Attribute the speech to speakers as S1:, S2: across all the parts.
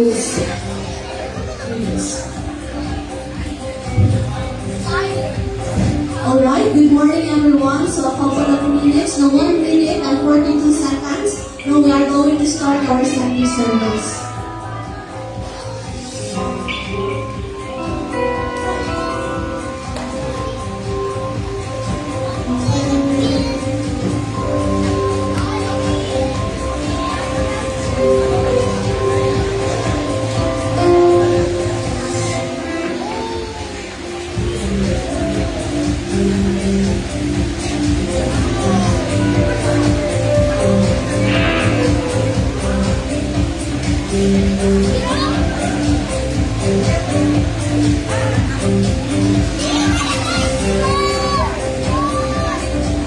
S1: rules. Alright, good morning everyone. So a couple of minutes, no 1 minute and 42 seconds. Now we are going to start our Sunday service.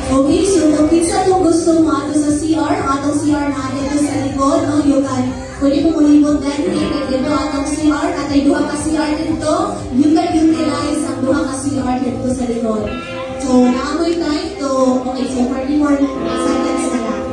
S1: Okay, so kung kinsa mo gusto mo ato sa CR, atong CR natin ito sa likod, no? You can, pwede mo mulibot din, dito atong CR, at ay duha ka CR dito, you can utilize ang duha ka CR dito sa likod. So, naamoy time to, okay, so 30 more seconds na lang.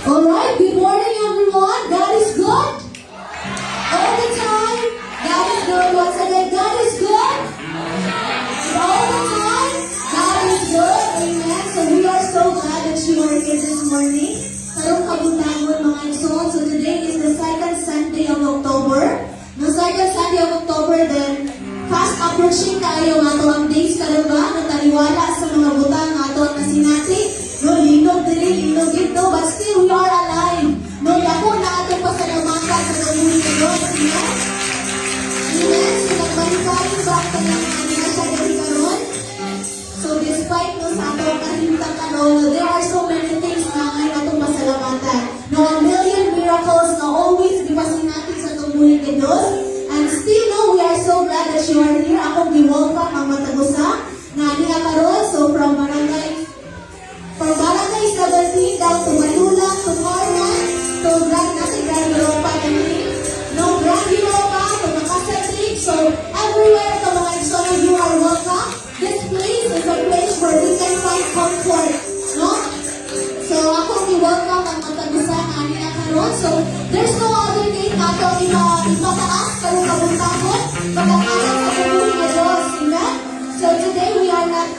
S1: Alright, good morning everyone. God is good. All the time, God is good. Once again, God is good. All the time, God is good. Amen. So we are so glad that you are here this morning. Karong kabutangon mga igsoon. So today is the second Sunday of October. The second Sunday of October, then fast approaching kayo nga ito ang days karon ba? Nataliwala sa mga butang nga ito ang nasinati. No, lindog dili, lindog dito, but still we are alive. No, yako na atong pasalamatan sa kamuli ng Diyos. Amen? Amen? So, nagbalikan ba ang kanyang kanina sa gabi karon? So, despite no, sa atong kahintang karon, there are so many things na ngayon atong pasalamatan. No, a million miracles na always gipasin natin sa kamuli ng Diyos. And still, no, we are so glad that you are here. Akong gi-welcome ang matagusa na niya karon. So, from Barangay 17 down to Manila, to Norman, to Grand Europa, no, Grand Europa, to Makasatik. So, everywhere to mga igsoon, you are welcome. This place is a place where we can find comfort, no? So, akong i-welcome ang matagusa na niya karon. So, there's no other thing na ito ipataas, pero kabuntagon, pagkakalang sa pagbuhay ni Diyos. Amen? So, today we are not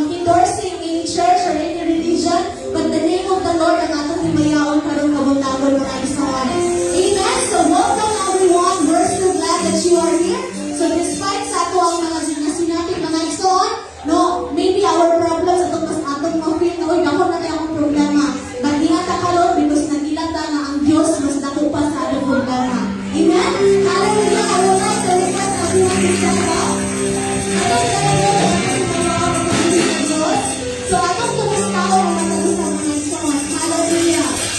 S1: endorsing any church or any religion, but the name of the Lord ang atong himayaon karong kabuntagon mga igsoon. Amen? So, welcome everyone. We're so glad that you are here. So, despite sa ato ang mga sinatin mga igsoon, no, maybe our problems atong ma-feel na, uy, ako na kayo akong problema. But di nga takalon because nagilata na ang Diyos mas dako pa sa atong problema. Amen? Hallelujah! Hallelujah! Sa likas na pinagin sa Diyos. So, atong tumustaw ang matagusa mga igsoon. Hallelujah!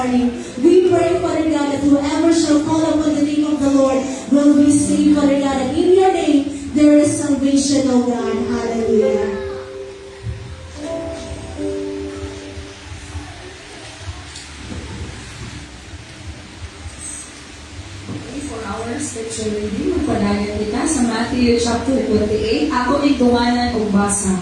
S1: morning. We pray, Father God, that whoever shall call upon the name of the Lord will be saved, Father God. And in your name, there is salvation, O God. Hallelujah.
S2: For our scripture reading, magpadayon kita sa Matthew chapter 28. Ako may tuwanan o basa.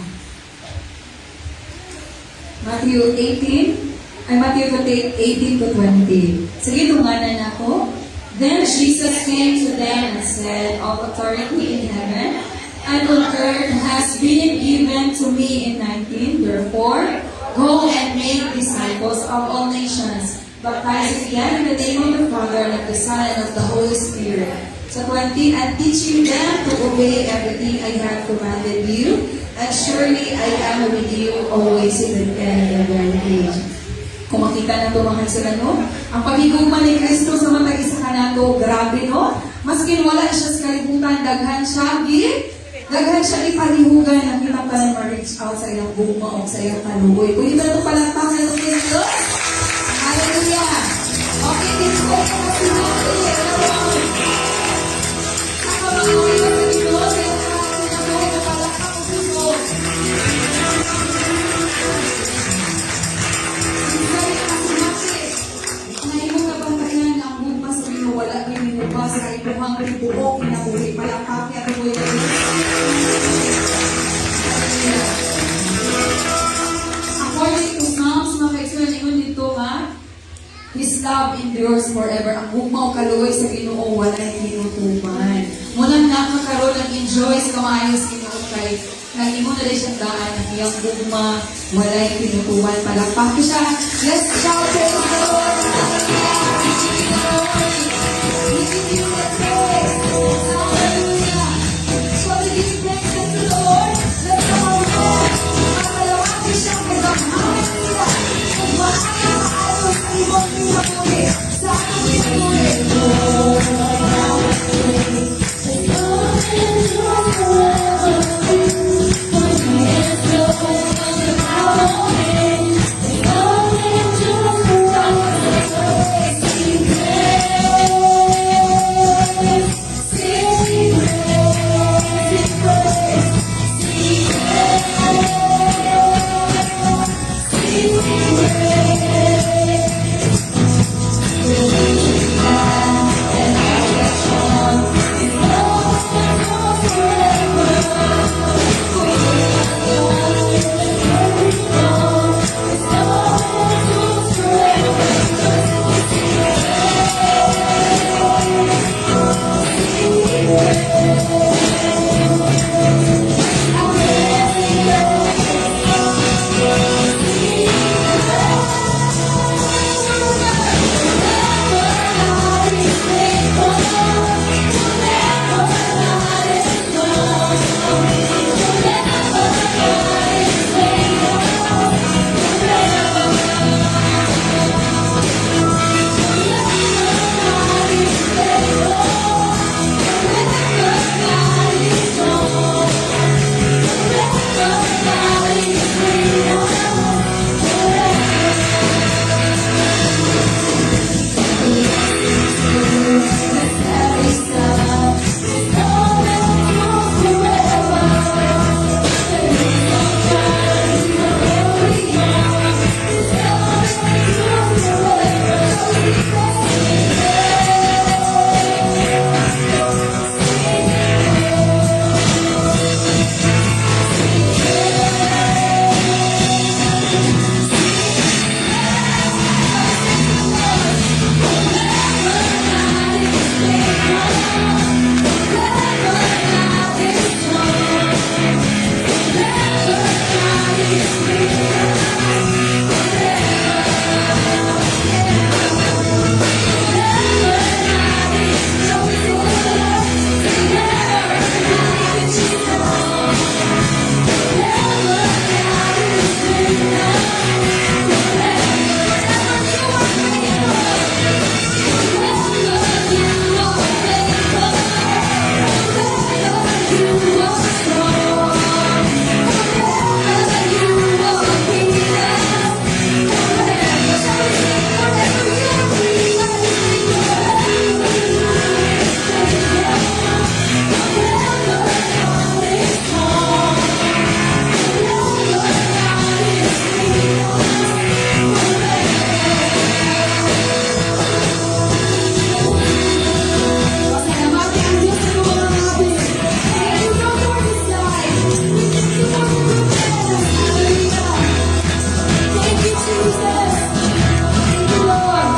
S2: Matthew 28, 18 to 20. Sige, tuwanan ako. Then Jesus came to them and said, all authority in heaven and on earth has been given to me in 19. Therefore, go and make disciples of all nations, baptizing them in the name of the Father, and of the Son, and of the Holy Spirit. So 20, and teaching them to obey everything I have commanded you, and surely I am with you always to the end of the age. Kung makita na tumahan sila, no? Ang pagigugma ni Kristo sa mga isa ka na to, grabe, no? Maskin wala siya sa kalibutan, daghan siya ipalihugan, nakita pa na ma-reach out sa iyang gugma o sa iyang kalugoy. Pwede ba ito palakpakan ng Kristo? Hallelujah! Okay, this is all for tonight. Ako mga uwi sa Diyos, sa iyong pagkakunabuhay na palakpak o Kristo. Isari ka sinati. Ngayon mo kabantayan ang gugma sa iyo, wala binububa sa ibuhang ribuok, kinabuhi, palakpak, at buhay na Diyos. According to Psalms, mga ka-experience ingon dito nga, His love endures forever. Ang gugma o kaluoy sa Ginoo walay tinutupan. Muna na makaroon ng enjoy sa kamayos Ginoo kay nag-imo na rin siyang daan ang iyang gugma walay tinutupan. Palakpak ko siya. Let's shout praise the Lord. We give you the praise. Hallelujah. So we give thanks to the Lord. Let's go on Lord. Makalawaki siya kagamahan nila. Kung maayos sa ibang pinapuli. Sa aking pinapuli.
S1: Jesus. Thank you, Lord.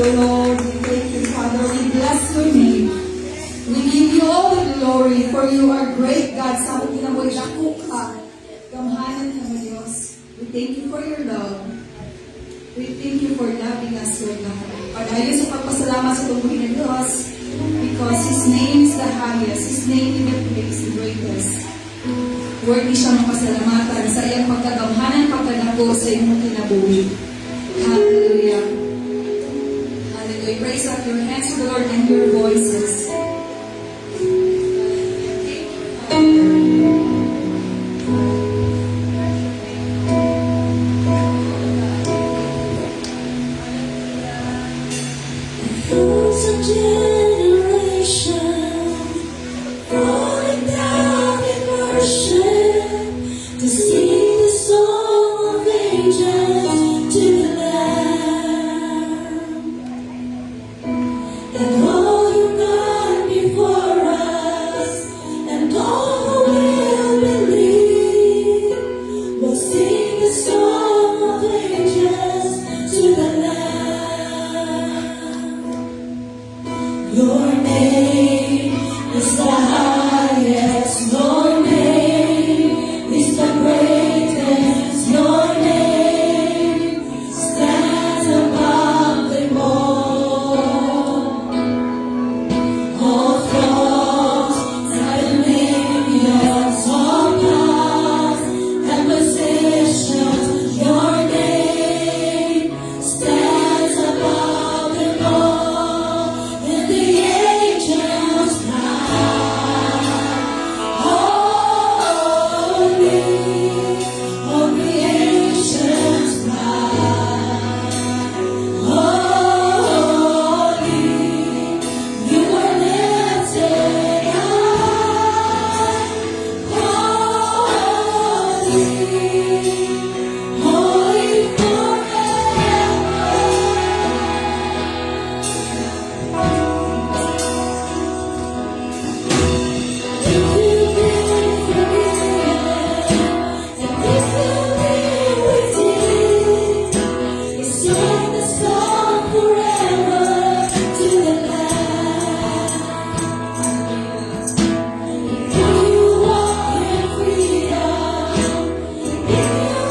S1: Lord. We thank you, Father. We bless your name. We give you all the glory, for you are great, God. Sa ating kinabuhi, dako ka. Gamhanan ka mo, Diyos. We thank you for your love. We thank you for loving us, Lord God. Padayon sa pagpasalamat sa tumuhin ng Diyos, because His name is the highest. His name is the greatest. Worthy siya mapasalamatan sa iyang pagkagamhanan, pagkadako sa iyong kinabuhi. Hallelujah. Hallelujah. Raise up your hands to the Lord and your voices. holy forever. If you've been forgiven, and if you've been redeemed, we sing the song forever to the Lamb. If you walk in freedom, if you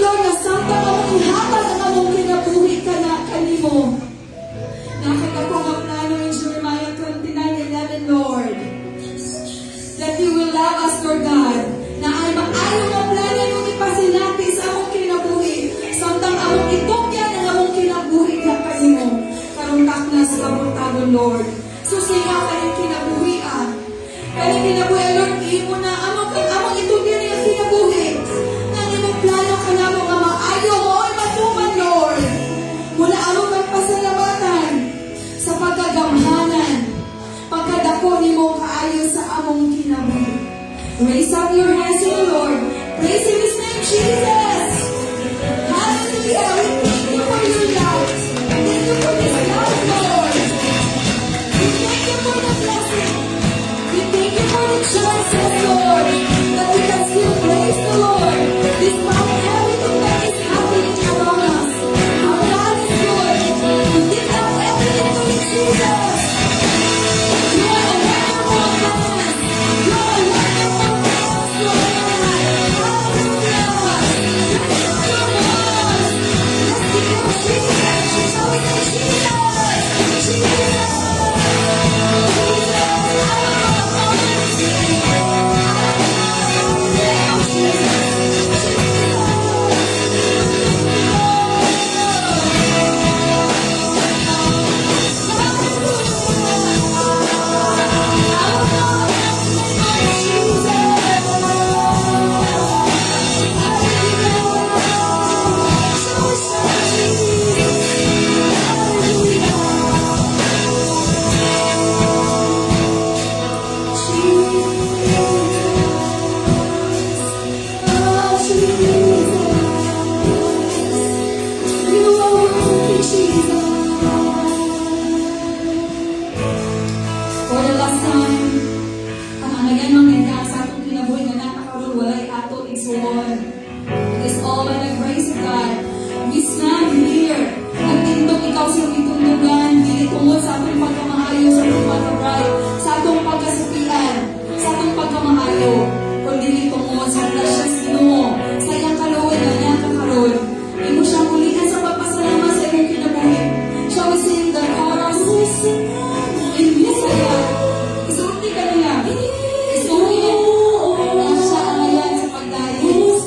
S2: Lord, na samtang among ihatag ang among kinabuhi ka na kanimo. Nakita ko nga plano in Jeremiah 29:11, Lord. That you will love us, Lord God. Na ay maayo nga plano yung ipasilati sa among kinabuhi. Samtang among itugyan ang among kinabuhi ka kanimo. Karong taknas kabutagon, Lord. Susiya ka rin kinabuhian. Kaya kinabuhian, Lord, imo na among itugyan yung kinabuhi. Nang imong plano ka na mo nga maayo mo ay matuman, Lord. Mula among magpasalamatan sa pagkagamhanan, pagkadako ni mo kaayo sa among kinabuhi. Raise up your hands to the Lord. Praise in His name, Jesus. Hallelujah. We thank you for your love. Thank you for this love, Lord. We thank you for the blessing. We thank you for the choices, Lord, that we can still praise the Lord despite everything that is happening around us. Our God is good. We give up everything to you, Jesus. You are a wonderful God. You are a wonderful God, Lord. Hallelujah. Let's give you Jesus. Shall we say Jesus? Jesus. For the last time, ang anayan mang nagkaan sa atong kinabuhi nga nakakaroon walay ato igsuon. It is all by the grace of God. We stand here. Nagtindog ikaw sa itundugan, dili tungod sa atong pagkamaayo, sa atong pagka-bright, sa atong pagkasupian, sa atong pagkamaayo, kundi dili tungod sa precious Ginoo, sa iyang kaluoy nga niya kakaroon. Imo siyang ulihan sa pagpasalamat sa iyong kinabuhi. Shall we sing the chorus? In Bisaya. Isulti ka niya. Isulti niya. Ang siya ang ayan sa pagdahin.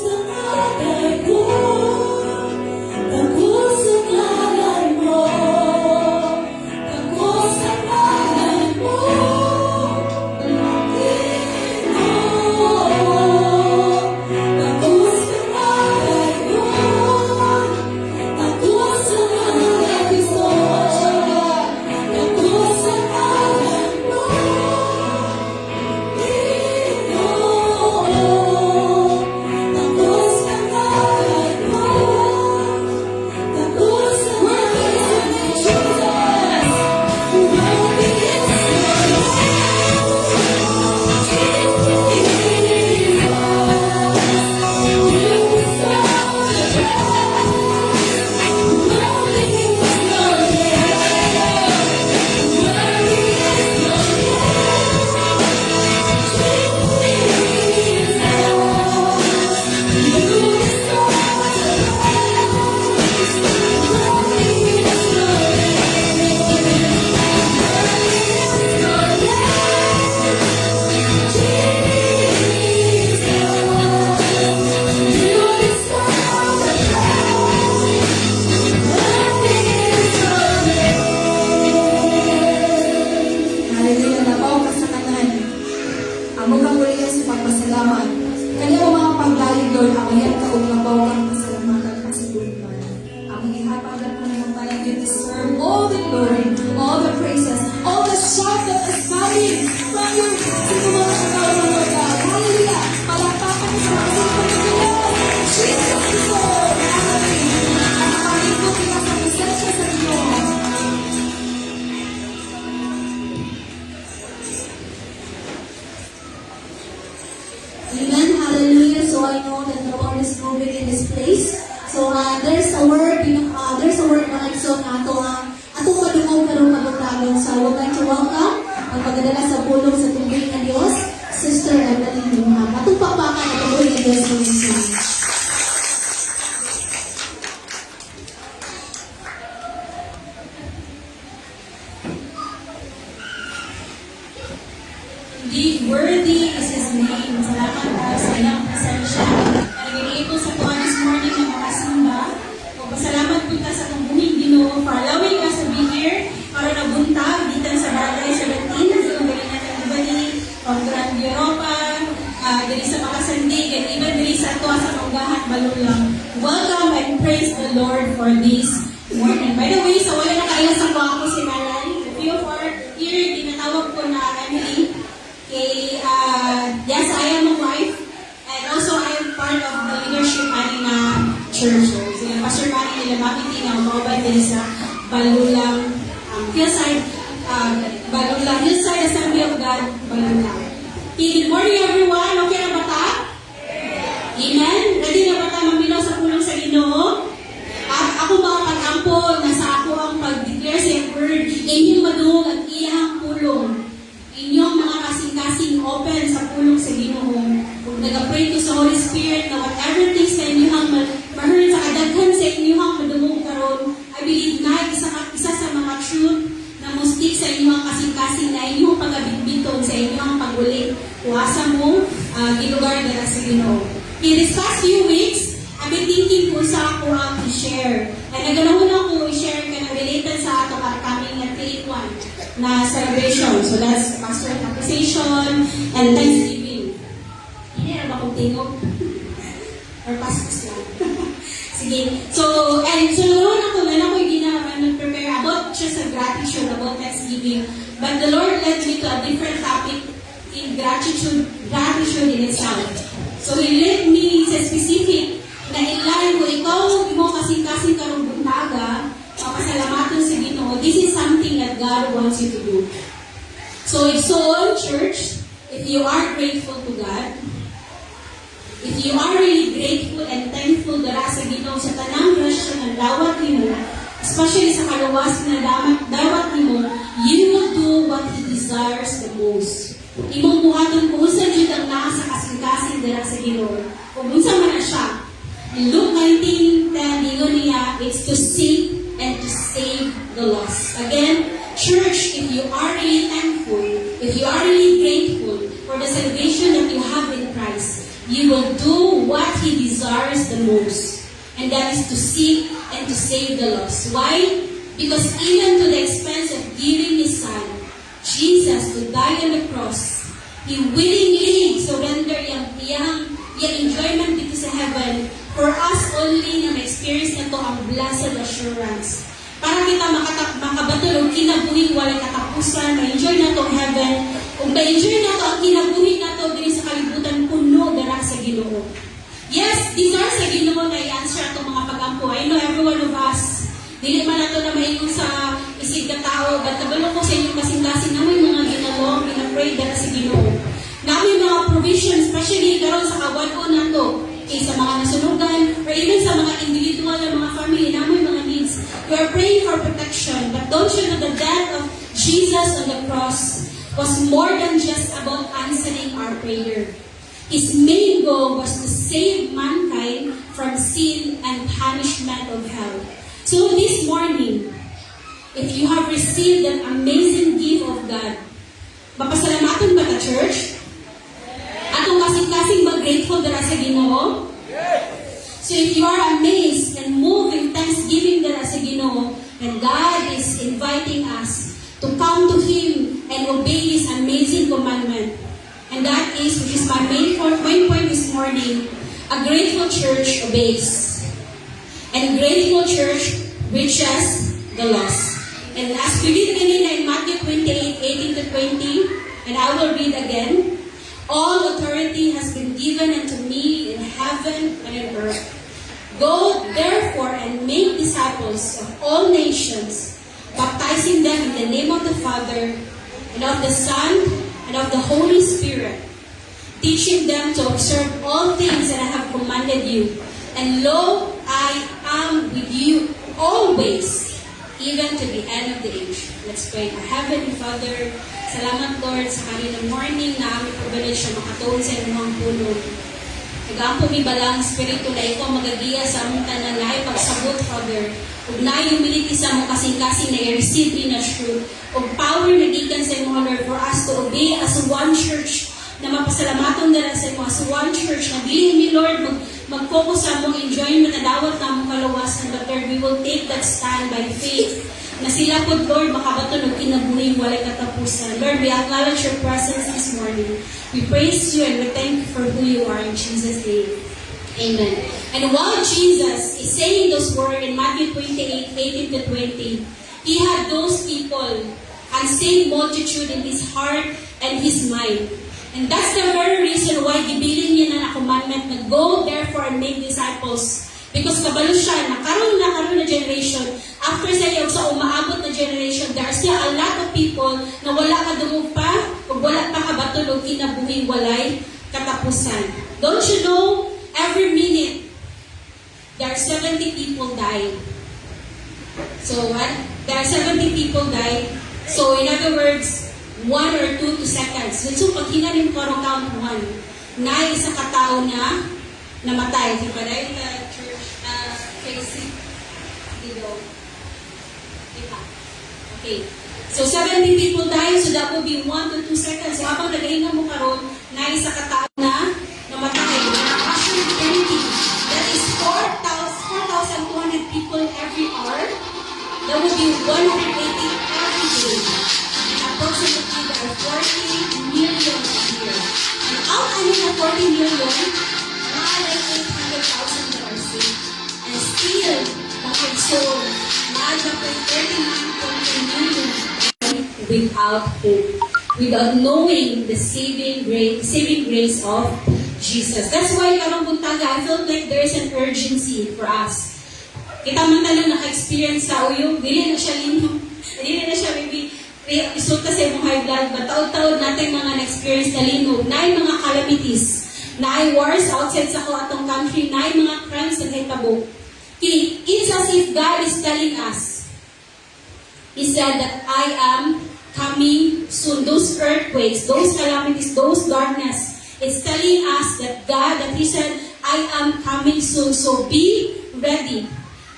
S2: Hallelujah, nabaw ka sa kanan. Amo kang ulihan sa pagpasalamat. Kanya mo mga pagdalig, Lord, amayan ka o nabaw kang pasalamatan at pasiguman. Ang ihapagan mo naman tayo, you deserve all the glory, all the praises, all the shout that is coming from your sinumang sa kawan, Lord God. Hallelujah! Palakpakan sa mga sinumang Jesus is Lord! Hallelujah! Ang pangikot ka sa presensya sa Diyos.
S1: Amen. Hallelujah. So I know that the Lord is moving in this place. So there's a word, there's a word na nagso na atong madungog karong kabutagon. So I would like to welcome ang pagdadala sa pulong sa tubig ng Diyos, Sister Evelyn Luham. Atong papakan ang tubig ng Diyos sa
S3: salamat sa ilang presensya. Naging ito sa tuwa this morning na makasimba. O pasalamat po ta sa itong buhing Ginoo for allowing us to be here para nabuntag dito sa Barangay 17 sa Galingan ng Ubali, from Grand Europa, diri sa Makasandig, and even diri sa tuwa sa Manggahan, Balulang. Welcome and praise the Lord for this morning. By the way, sa wala na kaila sa ako si Maran. If you are here, dinatawag ko na Emily. Okay, yes, I am a wife, and also I am part of the leadership na church. So, yung Pastor Manny nila Mabiti na umabay din sa Balulang Hillside, Balulang Hillside Assembly of God, Balulang. Okay, good morning everyone. Okay na ba ta? Amen? Ready na ba ta mamino sa pulong sa Ginoo? At ako mga pag-ampo, nasa ako ang pag-declare sa word, inyong madungog at iyang pulong. Inyong mga kasing-kasing open sa pulong sa Ginoo. Kung nag-pray ko sa Holy Spirit na whatever things na inyong ma-heard sa kadaghan sa inyong madungog karon, I believe na isa sa mga truth na mustik sa inyong kasing-kasing na inyong pag-abitbiton sa inyong pag-ulit. Kuwasa mo, gilugar na sa Ginoo. In these past few weeks, I've been thinking kung sa ako ang i-share. And naganoon ako i-share ka na related sa ato upcoming at 3-in-1 na celebration. So that's Pastor Appreciation and Thanksgiving. Hindi na ba kong tingog? Or pastos lang? Sige. So noon ako nag-prepare about just a gratitude, about Thanksgiving. But the Lord led me to a different topic in gratitude in itself. So He led me sa specific na ilan ko ikaw mo kasing-kasing karong buntaga, papasalamatan sa Ginoo. This is something that God wants you to do. So if so, church, if you are grateful to God, if you are really grateful and thankful dara sa Ginoo sa tanang grasya ng dawat nimo, especially sa kaluwas na dawat nimo, you will do what He desires the most. Imong buhaton kung unsa jud ang naa sa kasing-kasing dara sa Ginoo. Kung unsa man na siya. In Luke 19:10, ingon niya, it's to seek and to save the lost. Again, church, if you are really thankful, if you are really grateful for the salvation that you have in Christ, you will do what He desires the most. And that is to seek and to save the lost. Why? Because even to the expense of giving His Son, Jesus, to die on the cross, He willingly surrendered yung enjoyment dito sa heaven for us only na ma-experience na to ang blessed assurance. Para kita makabatulog, kinabuhi, walay katapusan, ma-enjoy na to heaven. Kung ma-enjoy na to, ang kinabuhi na to din sa kalibutan, puno dara sa Ginoo. Yes, these are sa Ginoo na i-answer itong mga pag-ampo. I know every one of us, dili man na to na maingon sa isig ka tao, but kabalo ko sa inyong kasing-kasing na may mga ginawang, pinapray dara sa Ginoo. Na may mga provision, especially karon sa kawan-o na to, sa mga nasunugan, or even sa mga individual na mga family na may mga needs. We are praying for protection, but don't you know the death of Jesus on the cross was more than just about answering our prayer. His main goal was to save mankind from sin and punishment of hell. So this morning, if you have received that amazing gift of God, mapasalamatan ba ka, church? Atong kasing-kasing ba grateful dara sa Ginoo? So if you are amazed and moved in thanksgiving dara sa Ginoo, and God is inviting us to come to Him and obey His amazing commandment. And that is, which is my main point this morning, a grateful church obeys. And grateful church reaches the lost. And as we read in Matthew 28:18-20, and I will read again, all authority has been given unto me in heaven and in earth. Go therefore and make disciples of all nations, baptizing them in the name of the Father, and of the Son, and of the Holy Spirit, teaching them to observe all things that I have commanded you. And lo, I am with you always, even to the end of the age. Let's pray. Our Heavenly Father, salamat Lord sa kaninang morning na aming privilege siya makatuon sa inyong puno. Nagampo mi balang Espiritu na ikaw magagiya sa among tanan na pagsabot, Father. Ug na humility sa among kasing-kasing na i-receive in a truth. Ug power na gikan sa imong Lord for us to obey as one church na mapasalamaton dala sa imong as dili, Lord, mag-focus sa mong enjoyment na dawat na mong kaluwasan, but Lord, we will take that stand by faith na sila po, Lord, makabato ng kinabuhi, walay katapusan. Lord, we acknowledge your presence this morning. We praise you and we thank you for who you are in Jesus' name. Amen. And while Jesus is saying those words in Matthew 28, 18 to 20, he had those people, unsaved multitude in his heart and his mind. And that's the very reason why gibilin niya na commandment na go therefore and make disciples. Because kabalo siya, nakaroon na generation, after sa iyo sa umaabot na generation, there are still a lot of people na wala ka dumog pa, o wala pa kabatulog, kinabuhi, walay katapusan. Don't you know, every minute, there are 70 people dying. So what? There are 70 people dying. So in other words, 1 or 2 to seconds. So pag hinalim ko count 1, na isa katao na namatay. Di ba dahil church facing dito? Diba? Okay. So 70 people dying, so that will be 1 to 2 seconds. So habang nagahinga mo karon, na isa katao na namatay. Actually 20. That is 4,200 people every hour. That would be 180 every day. And approximately there are 40 million a year. And out of 40 million, more than 800,000 that are saved. And still, bakit soul, more than 39.9 million without hope, without knowing the saving grace of Jesus. That's why karong buntaga, I felt like there is an urgency for us. Kita man tayo naka-experience sa uyong, dili na siya linom, dili na siya maybe resulta sa imong high blood, but taod-taod natin mga na-experience na linog, na mga calamities, na wars outside sa ko atong country, na mga crimes na hitabo. It's as if God is telling us, He said that I am coming soon. Those earthquakes, those calamities, those darkness, it's telling us that God, that He said, I am coming soon. So be ready.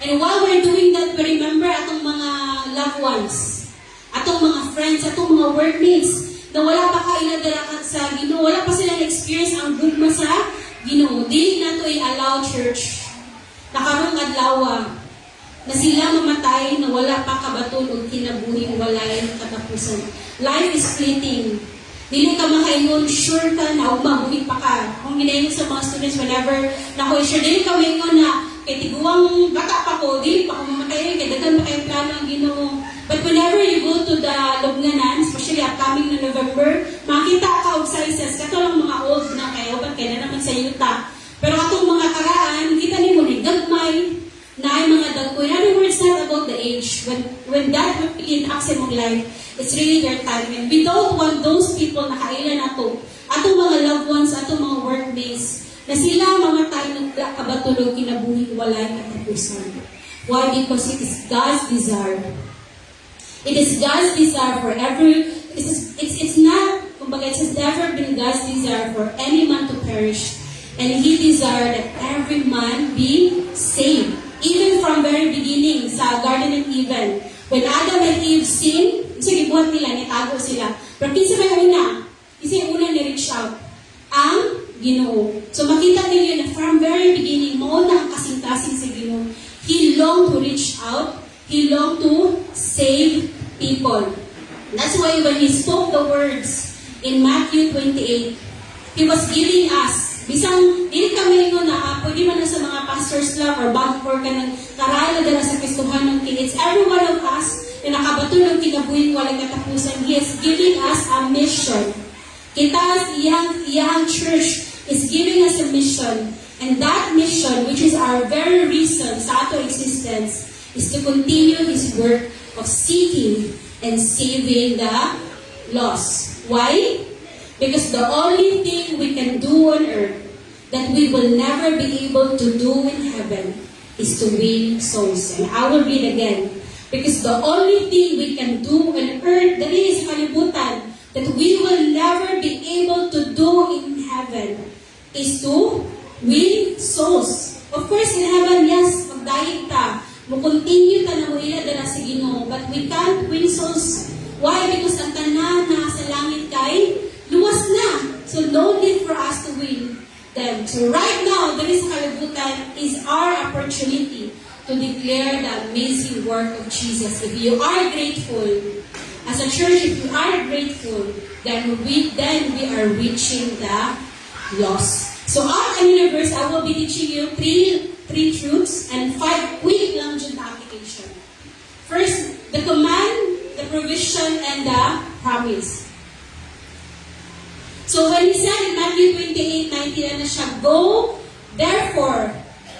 S3: And while we're doing that, we remember atong mga loved ones, atong mga friends, atong mga workmates, na wala pa kailadala sa Ginoo, wala pa silang experience ang gugma sa Ginoo. Dili na to i-allow church. Nakarong adlaw, na sila mamatay na wala pa kabaton o kinabuhi, walay katapusan. Life is fleeting. Dili ka makaingon, sure ka na mabuhi pa ka. Kung ginayon sa mga students, whenever na-sure, dili ka maingon na kay tiguang bata pa ko, dili pa ko mamatay, kay dagan pa kayong plano ang Ginoo. But whenever you go to the Lubnganan, especially upcoming na November, makita ka og sizes, kato lang mga old na kayo, ba't kaya na naman sa yuta. Pero atong mga karaan, kita ni mo ni gagmay, na ay mga dagko. In other words, not about the age. When that will be in access mong life, it's really their time. And we don't want those people na kailan ato, atong mga loved ones, atong mga workmates, na sila mamatay ng kabatulog, kinabuhi, walay katapusan. Why? Because it is God's desire. It is God's desire for every, it's not, kumbaga, it has never been God's desire for any man to perish. And He desired that every man be saved. Even from very beginning, sa Garden of Eden, when Adam and Eve sinned, sige, buhat nila, nitago sila. Pero kinsa may una? Kasi yung una ni-reach out ang Ginoo. So makita niyo na from very beginning, mauna ang kasing-kasing sa Ginoo. He longed to reach out. He longed to save people. That's why when He spoke the words in Matthew 28, He was giving us, bisang, hindi kami rin na, pwede man na sa mga pastors lang or bago for ka ng karala na sa Kristohan ng King. It's every one of us na nakabato ng kinabuhin walang katapusan. He is giving us a mission. Kita, iyang church is giving us a mission. And that mission, which is our very reason sa ato existence, is to continue His work of seeking and saving the lost. Why? Because the only thing we can do on earth that we will never be able to do in heaven is to win souls. And I will read again. Because the only thing we can do on earth, that is kalibutan, that we will never be able to do in heaven is to win souls. Of course, in heaven, yes, magdayeg ta. Mo-continue ta na mo ila dala sa Ginoo. But we can't win souls. Why? Because ang tanan na sa langit kay luwas na. So no need for us to win. them. So right now, there is kalibutan is our opportunity to declare the amazing work of Jesus. If you are grateful, as a church, if you are grateful, then we are reaching the lost. So our universe, I will be teaching you three truths and 5 quick lang dyan na application. First, the command, the provision, and the promise. So when he said in Matthew 28:19 na siya, go, therefore,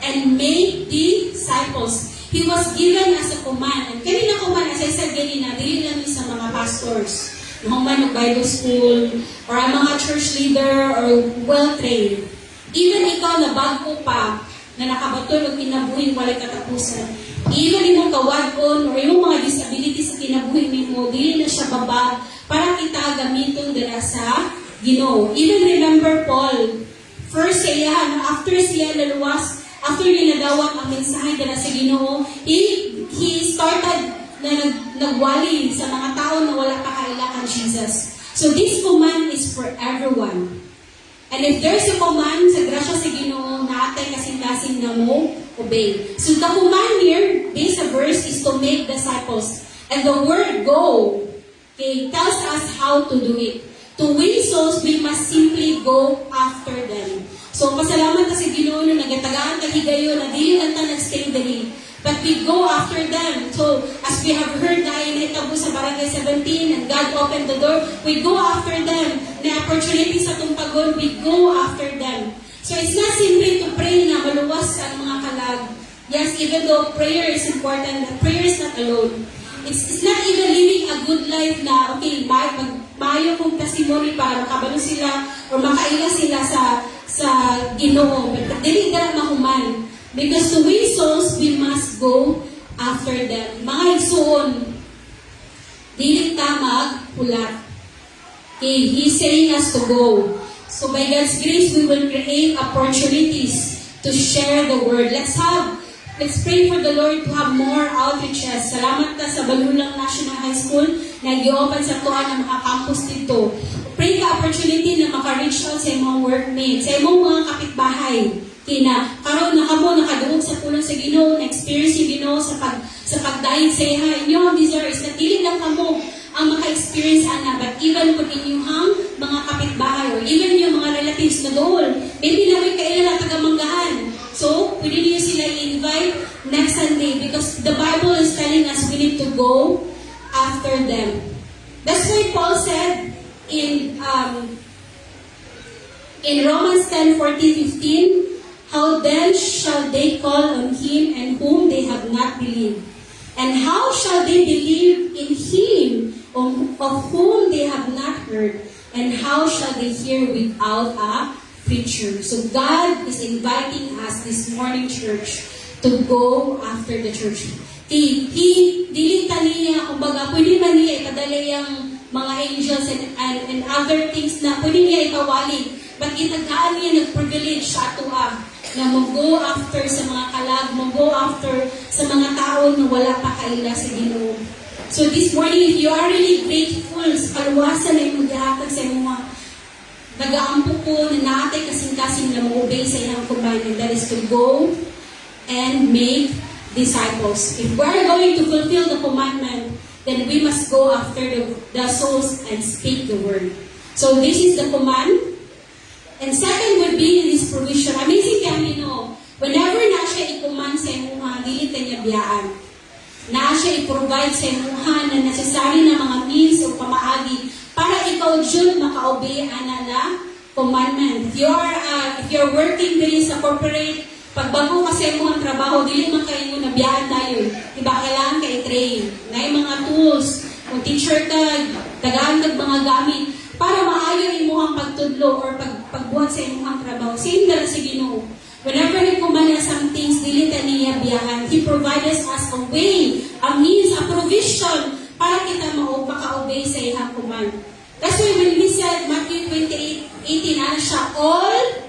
S3: and make disciples. He was given as a command. And kanina command, as I said kanina, dili lang sa mga pastors, mga man ng Bible school, or ang mga church leader, or well-trained. Even ikaw na bago pa, na nakabaton o kinabuhin walay katapusan, even imong kawadon, or imong mga disabilities sa kinabuhin mo, dili na siya babag, para kita gamiton dira sa Ginoo. Even remember Paul, first siya, after siya naluwas, after niya nadawat ang mensahe dala sa Ginoo, he started na nagwali sa mga tao na wala pa kailangan Jesus. So this command is for everyone. And if there's a command sa grasya sa Ginoo, naatay kasing-kasing na mo obey. So the command here, based sa verse, is to make disciples. And the word go, okay, tells us how to do it. To win souls, we must simply go after them. So, pasalamat ka sa Ginoo na nagatagaan ka higayon na dili lang ta nag-stay dali. But we go after them. So, as we have heard na initabo sa Barangay 17 and God opened the door, we go after them. Na opportunity sa tumpagon, we go after them. So, it's not simply to pray na maluwas ang mga kalag. Yes, even though prayer is important, but prayer is not alone. It's not even living a good life na, okay, maayo kong testimony para makabalo sila or makaila sila sa Ginoo. But dili dala mahuman. Because to win souls, we must go after them. Mga igsoon, dili ta magpulat. Okay, He's saying us to go. So by God's grace, we will create opportunities to share the word. Let's pray for the Lord to have more outreaches. Salamat ta sa Balulang National High School na i-open sa tuwan ng mga campus dito. Pray ka opportunity na maka-reach out sa imong workmates, sa imong mga kapitbahay. Kina, karon na kamo nakaduog sa pulang sa Ginoo, na-experience yung Ginoo sa pagdayon sa iha. Inyo, desire is na dili lang kamo ang maka-experience ana, but even kung inyong mga kapitbahay or even yung mga relatives na doon, maybe na may kailan na taga-manggahan. So, pwede niyo sila i-invite next Sunday because the Bible is telling us we need to go after them. That's why Paul said in Romans 10:14-15, how then shall they call on him and whom they have not believed? And how shall they believe in him of whom they have not heard? And how shall they hear without a preacher? So God is inviting us this morning, church, to go after the church. Dili niya, kumbaga, pwede man niya ipadala yung mga angels and other things na pwede niya ikawali. But itagaan niya nag-privilege sa atoa na mag-go after sa mga kalag, mag-go after sa mga tao na wala pa kaila sa Ginoo. So this morning, if you are really grateful sa kaluwasan na yung maghahatag sa mga nag-aampo ko na natin kasing-kasing na mag-obey sa ilang command, and that is to go and make disciples. If we are going to fulfill the commandment, then we must go after the souls and speak the word. So this is the command. And second would be in this provision. Amazing kami, whenever na siya i-command sa imuha, dili ta niya biyaan. Na siya i-provide sa imuha na necessary na mga means o pamaagi para ikaw dyan maka-obey ana na commandment. If you're working dili sa corporate, pagbago kasi mo ang trabaho, dili man kayo na biyaan tayo. Diba, kailangan ka i-train. Na yung mga tools, kung teacher ka, tagaan ka mga gamit, para maayo mo ang pagtudlo or pagbuhat sa imong trabaho. Same dala sa Ginoo. Whenever He command us some things, dili ta niya biyahan. He provides us a way, a means, a provision para kita maka-obey sa iyang command. That's why when we said Matthew 28:18, ano siya, all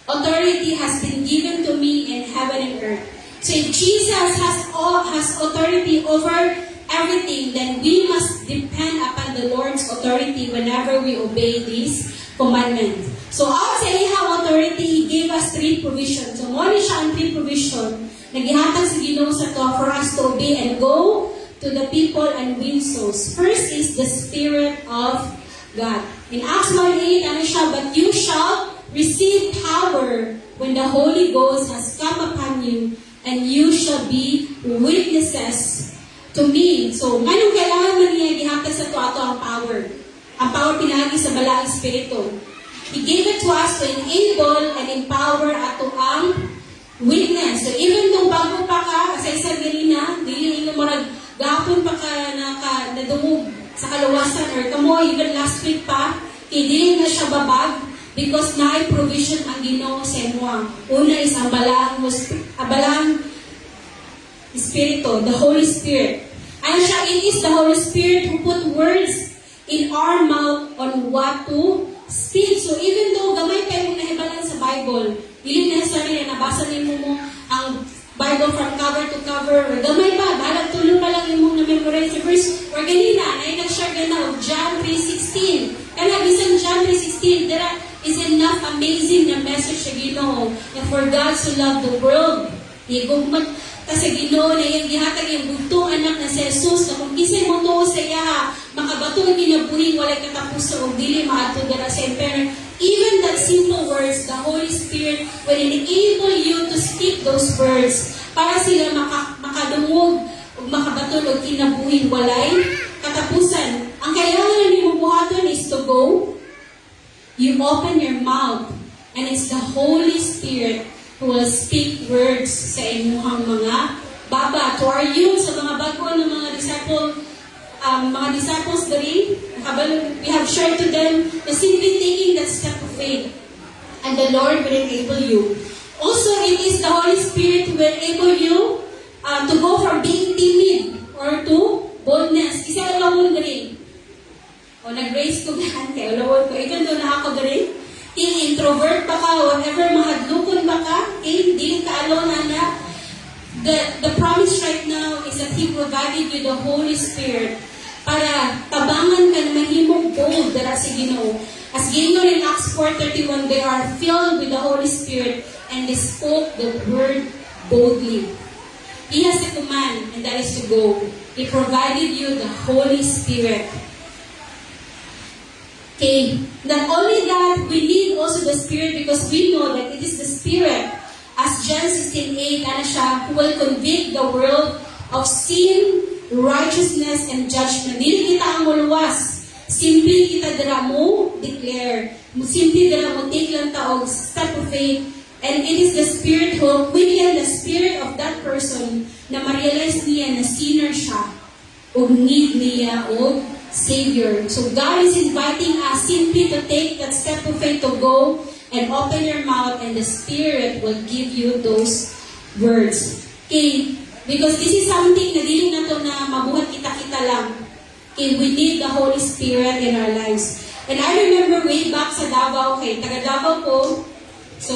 S3: authority has been given to me in heaven and earth. So if Jesus has authority over everything, then we must depend upon the Lord's authority whenever we obey these commandment. So, out sa iyang authority, He gave us 3 provisions. So, mo siya ang 3 provision na gihatag sa Ginoo sa to for us to obey and go to the people and win souls. First is the Spirit of God. In Acts 1:8, ano siya? But you shall receive power when the Holy Ghost has come upon you, and you shall be witnesses to me. So, ngayong kailangan man niya gihatag sa to ato ang power. Ang power pinagi sa Balaang Espiritu. He gave it to us to enable and empower ato ang witness. So, even though bago pa ka, sa isang ganina, dili mo gapon pa ka nadungog sa kalawasan or kamo, even last week pa, hindi na siya babag because na provision ang Ginoo sa imo. Una is ang Balaang Espiritu, the Holy Spirit. And siya, it is the Holy Spirit who put words in our mouth on what to speak. So even though gamay kayo mong nahibalan sa Bible, hindi necessarily na nabasa nimo mo ang Bible from cover to cover, or gamay pa, balag tulong pa lang imong na-memorize sa verse, or ganina, na nag-share gana of John 3:16. Kaya bisan John 3:16, there is enough amazing na message sa Ginoo na for God so loved the world. Igugmat kasi Ginoo na iyang gihatag yung bugtong anak na si Jesus na kung kisay mo to sa iya, makabatong ginabuhin, walay katapusan o dili maadto dara sa impero. Even that simple words, the Holy Spirit will enable you to speak those words para sila makadungog o makabatong o kinabuhin walay katapusan. Ang kailangan ni mo buhaton is to go. You open your mouth and it's the Holy Spirit who will speak words sa inyong mga baba. To our youth, sa mga bago ng mga disciples diri, we have shared to them na simply taking that step of faith. And the Lord will enable you. Also, it is the Holy Spirit who will enable you to go from being timid or to boldness. Isa alawon diri. O nag-raise ko gahan kay alawon ko. Even though na ako diri, introvert pa ka, whatever, mahadlukon pa ka, dili ka alone na. The promise right now is that He provided you the Holy Spirit para tabangan ka na mahimong bold dara sa Ginoo. As Ginoo in Acts 4:31, they are filled with the Holy Spirit and they spoke the word boldly. He has a command, and that is to go. He provided you the Holy Spirit. Okay, not only that, we need also the Spirit because we know that it is the Spirit, as John 16:8, ano siya, who will convict the world of sin, righteousness, and judgment. Dili kita ang muluwas. Simple kita dira mo declare. Simple dira mo take lang taog step of faith. And it is the Spirit who will quicken the spirit of that person na ma-realize niya na sinner siya o need niya o Savior. So God is inviting us simply to take that step of faith to go and open your mouth and the Spirit will give you those words. Okay, because this is something na dili na to na mabuhat kita-kita lang. Okay, we need the Holy Spirit in our lives. And I remember way back sa Davao, okay, taga Davao ko. So,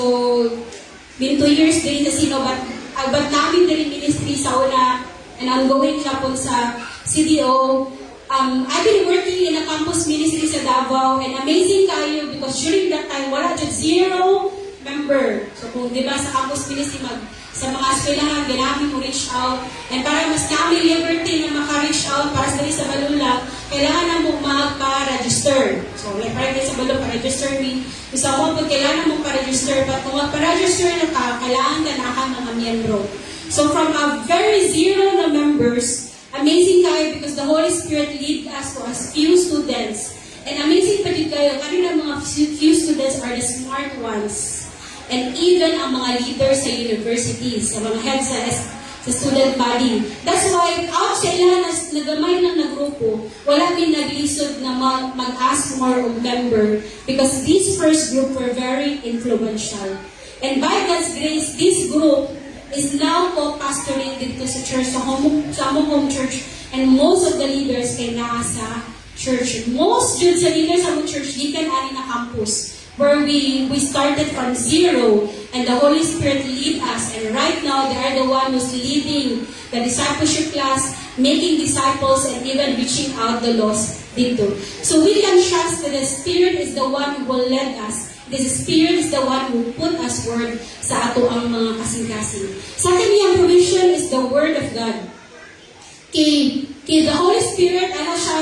S3: been 2 years din sa sino, but namin din ministry sa una and ongoing siya po sa CDO. I've been working in a campus ministry sa Davao and amazing kayo because during that time, wala dyan 0 member. So kung di ba sa campus ministry, sa mga eskwelahan, ginamit mo reach out. And para mas kami liberty na maka-reach out para sa sa Balula, kailangan na mo magpa-register. So like para sa Balula, pa-register me. Isa mo po, kailangan mo pa-register. But kung magpa-register na ka, kailangan ka na ka mga miyembro. So from a very 0 na members, amazing kayo because the Holy Spirit lead us to as few students. And amazing pa din kayo, kanina mga few students are the smart ones. And even ang mga leaders sa universities, sa mga heads sa student body. That's why, out sa ilan na nagamay lang na grupo, wala din naglisod na mag-ask more of member because this first group were very influential. And by God's grace, this group is now co-pastoring dito sa church, sa home church, and most of the leaders kay nasa church. Most yun sa leaders sa church, di kan ani na campus, where we started from 0, and the Holy Spirit lead us, and right now, they are the one who's leading the discipleship class, making disciples and even reaching out the lost dito. So we can trust that the Spirit is the one who will lead us. The Spirit is the one who put us word sa ato ang mga kasing-kasing. Sa kaniyang provision is the Word of God. Kay the Holy Spirit, ano siya,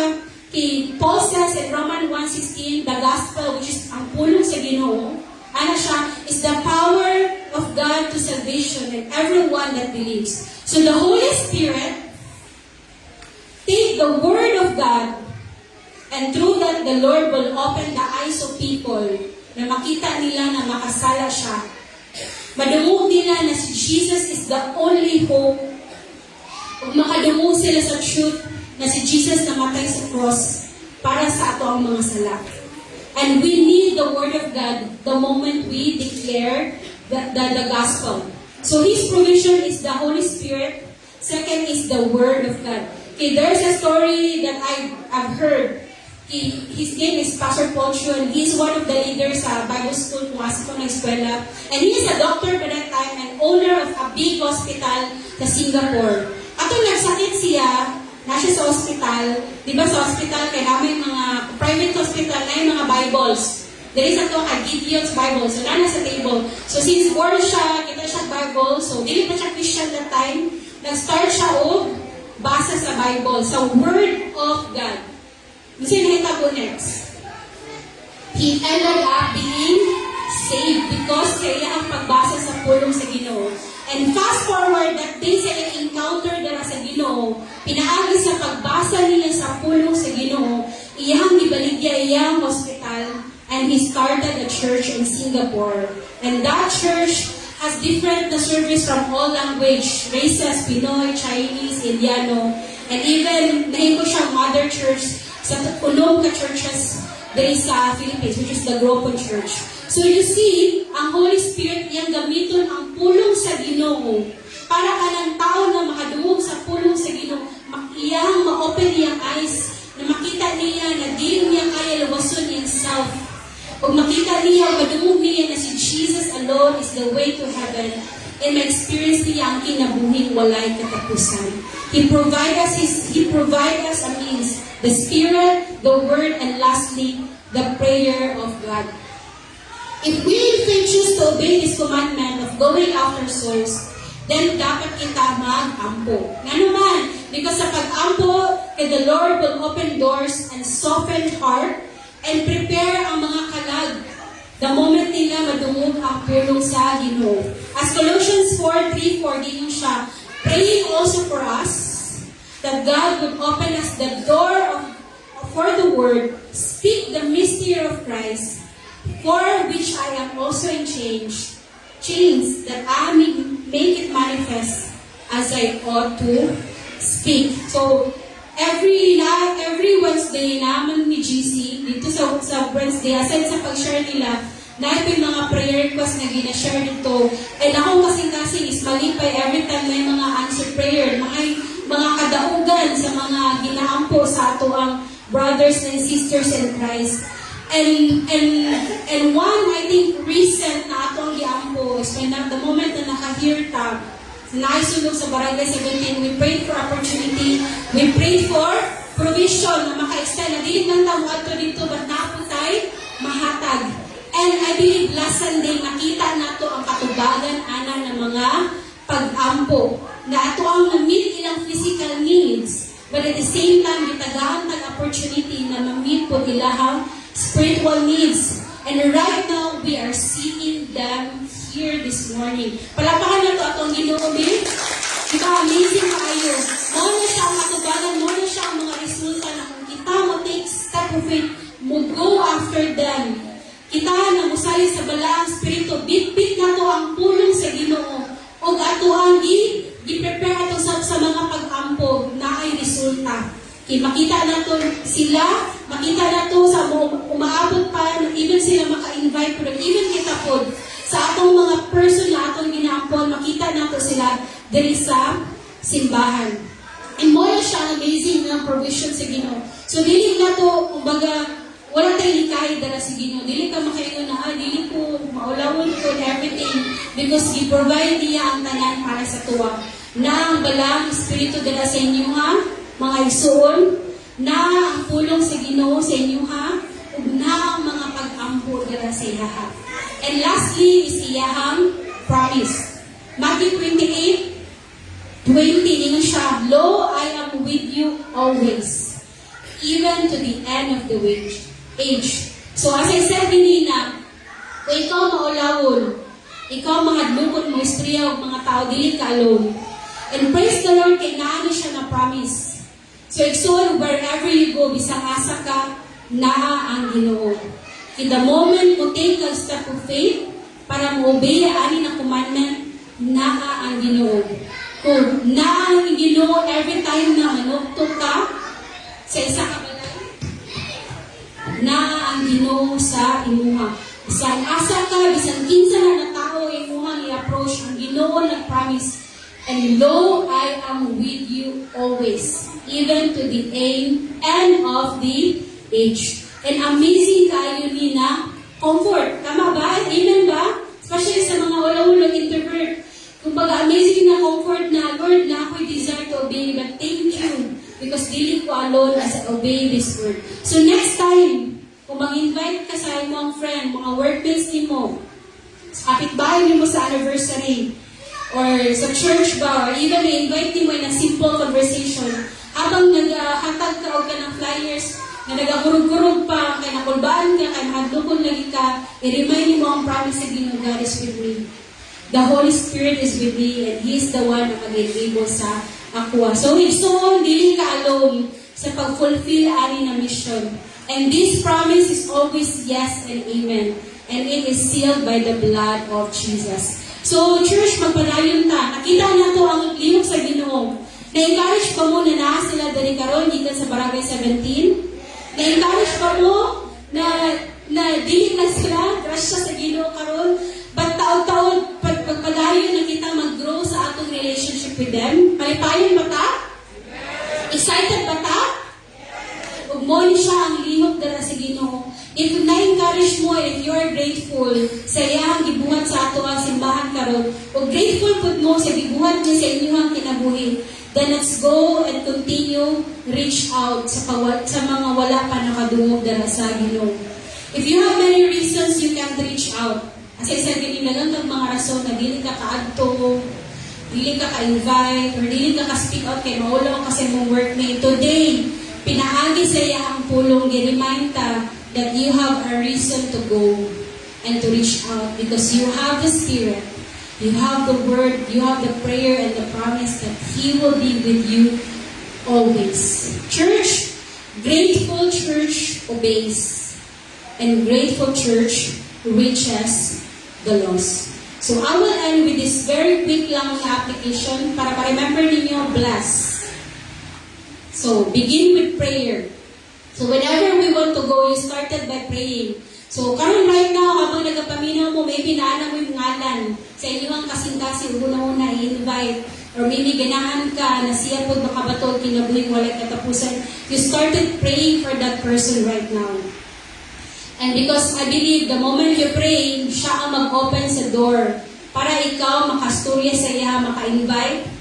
S3: kay Paul says in Romans 1:16, the gospel, which is ang pulong sa Ginoo, ano siya, is the power of God to salvation and everyone that believes. So the Holy Spirit take the Word of God, and through that, the Lord will open the eyes of people na makita nila na makasala siya. Madungog nila na si Jesus is the only hope. Kung makadungog sila sa truth na si Jesus namatay sa cross para sa ato ang mga sala. And we need the Word of God the moment we declare the gospel. So His provision is the Holy Spirit. Second is the Word of God. Okay, there's a story that I've heard. His name is Pastor Paul Chu, and he's one of the leaders sa Bible school kung asa ko na eskwela. And he is a doctor by that time and owner of a big hospital sa Singapore. Atong nagsakit siya, na siya sa hospital. Di ba sa hospital, kaya namin mga private hospital na yung mga Bibles. There is ato ka Gideon's Bible. So, na sa table. So, since born siya, kita siya Bible. So, dili pa siya Christian that time. Nag-start siya o basa sa Bible, sa Word of God. Kasi nakita ko next. He ended up being saved because kaya ang pagbasa sa pulong sa Ginoo. And fast forward, that day sa encounter dara sa Ginoo, pinaagi sa pagbasa niya sa pulong sa Ginoo, iyang gibaligya iyang hospital, and he started a church in Singapore. And that church has different service from all language, races, Pinoy, Chinese, Indiano, and even nahimo siyang mother church sa ulong ka churches there sa Philippines, which is the Gropon Church. So you see, ang Holy Spirit niyang gamiton ang pulong sa Ginoo para kanang tao na makadungog sa pulong sa Ginoo, iyang ma-open iyang eyes na makita niya na dili niya kaya luwason iyang self. O makita niya, madungog niya na si Jesus alone is the way to heaven. And ma-experience niya ang kinabuhing walay katapusan. He provide us a means, the Spirit, the Word, and lastly, the prayer of God. If we choose to obey this commandment of going after souls, then dapat kita mag-ampo. Nga naman, because sa pag-ampo, the Lord will open doors and soften heart and prepare ang mga kalag the moment nila madungog ang pulong sa Ginoo. As Colossians 4:3-4 din siya, praying also for us that God would open us the door for the Word, speak the mystery of Christ, for which I am also in chains, that I may make it manifest as I ought to speak. So, every Wednesday naman ni GC, dito sa Wednesday, aside sa pag-share nila, naipin mga prayer requests na gina-share dito. And ako kasing-kasing is malipay every time may mga answered prayer, mga kadaugan sa mga ginaampo sa ato ang brothers and sisters in Christ. And one, I think, recent na atong giampo is when the moment na naka-hear tab, naisulog sa Barangay 17, we prayed for opportunity, we prayed for provision na maka-extend. Na dilig ng tamo ato dito, ba't naputay, mahatag. And I believe last Sunday, nakita nato ang katubagan ana ng mga pag-ampo na ato ang na-meet ilang physical needs, but at the same time, gitagahan tag opportunity na ma-meet po ilahang spiritual needs. And right now, we are seeing them here this morning. Palapakan na ito atong Ginoo, diba, amazing kayo. Muna siya ang katubagan, muna siya ang mga resulta na kung kita mo take step of faith, mo go after them. Kita na musali sa balaang spirito, bit-bit na to ang pulong sa Ginoo. O ato ang i-prepare ato sa mga pag-ampo na ay resulta. Makita na to sila, makita na to sa umaabot pa, even sila maka-invite po, even kita po, sa atong mga person na atong ginaampon, makita na to sila dali sa simbahan. And more siya amazing na provision sa Ginoo. So, dili na to, kumbaga, wala tayong hikay dala sa Ginoo. Dili ka makaingon na, dili ko maulawon ko everything because i-provide niya ang tanan para sa tuwa. na ang balang Espiritu dala sa inyo ha, mga igsoon, na ang pulong sa Ginoo sa inyo ha, ug na ang mga pag-ampo dala sa iya ha. And lastly is iyahang promise. Matthew 28:20 ingon siya, "Lo, I am with you always, even to the end of the age." So as I said dinina, kung ikaw maulawon, ikaw mga dlukon mo istorya og mga tao dili ka alone. And praise the Lord kay naani siya na promise. So igsoon wherever you go, bisang asa ka, naa ang Ginoo. In the moment mo take a step of faith para mo obey ani na commandment, naa ang Ginoo. Kung naa ang Ginoo every time na manuktok ka sa isa ka balay, naa ang Ginoo sa imuha. Bisan asa ka, bisan kinsa na tao imuha i-approach, ang Ginoo nag-promise, "And lo, I am with you always, even to the end of the age." And amazing kayo ni na comfort. Tama ba? Amen ba? Especially sa mga ulo-ulo introvert. Kumbaga, amazing na comfort na, "Lord, na ako'y desire to obey, but thank you because dili ko alone as I obey this word." So next time, kung mag-invite ka sa imong friend, mga workmates ni mo, sa kapitbahay mo sa anniversary, or sa church ba, or even i-invite mo in a simple conversation, habang naghatag ka o ka ng flyers, na nagahurug-hurug pa, kay nakulbaan ka, kay mahadlukon lagi ka, i-remind mo ang promise sa Ginoo, "God is with me. The Holy Spirit is with me, and He is the one na mag-enable sa ako." So, dili ka alone sa pag-fulfill ani na mission. And this promise is always yes and amen. And it is sealed by the blood of Jesus. So, church, magpadayon ta. Nakita na to ang lihok sa Ginoo. Na-encourage pa mo na naa sila dari karon dito sa Barangay 17? Na-encourage pa mo na dili na sila, grasya sa Ginoo karon? But taon-taon, pagpadayon na kita mag-grow sa atong relationship with them? Palipayon ba ta? Excited ba ta? Ug mo ni siya ang lihok dala sa Ginoo. If na-encourage mo, if you are grateful sa iyang gibuhat sa ato ang simbahan karon, o grateful pud mo sa gibuhat niya sa inyong kinabuhi, then let's go and continue reach out sa mga wala pa nakadungog dala sa Ginoo. If you have many reasons you can't reach out, as I said, ganyan lang kang mga rason na dili ka kaadto, dili ka ka-invite, or dili ka ka-speak out kay maulo ka sa mong workmate. Today, pinaagi sa iya ang pulong, gi-remind ta that you have a reason to go and to reach out because you have the Spirit, you have the Word, you have the prayer and the promise that He will be with you always. Church, grateful church obeys, and grateful church reaches the lost. So I will end with this very quick lang na application para ma-remember ninyo, bless. So, begin with prayer. So, whenever we want to go, you started by praying. So, karon right now, habang nagapaminaw mo, maybe naana mo yung ngalan sa inyong kasing-kasing, una-una i-invite. Or maybe ganahan ka na siya po makabatol, kinabuhin, walay katapusan. You started praying for that person right now. And because I believe the moment you pray, siya ang mag-open sa door para ikaw makastorya sa iya, maka-invite.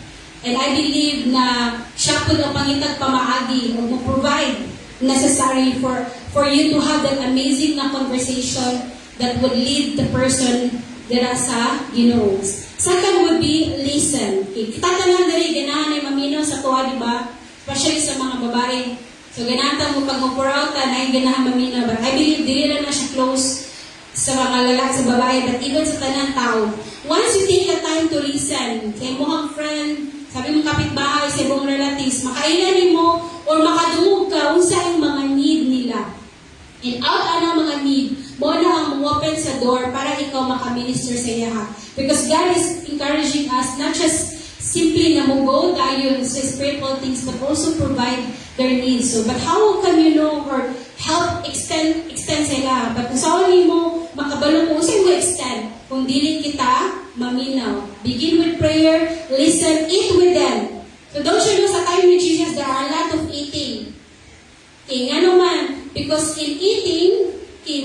S3: And I believe na siya po ang pangitag pamaagi o mo-provide necessary for you to have that amazing na conversation that would lead the person dira sa Ginoo. Second would be listen. Kita tanan diri ganahan ay maminaw sa tuwa, di ba? Especially sa mga babae. So ganatan mo pag mo-pour out na ganahan maminaw. But I believe dili na siya close sa mga lalaki, sa babae, but even sa tanang tao. Once you take the time to listen, sa imong friend, sabi mong kapitbahay, sa ibang relatives, makailan mo or makadungog ka unsa ang mga need nila. And out ang mga need, mo na ang open sa door para ikaw makaminister sa iya. Because God is encouraging us not just simply na mo go dayon sa spiritual things but also provide their needs. So, but how can you know or help extend sila? But kung saan mo makabalo mo, saan mo extend? Kung dili kita maminaw. Begin with prayer, listen, eat with them. So don't you know, sa time ni Jesus, there are a lot of eating. Okay, nga naman, because in eating,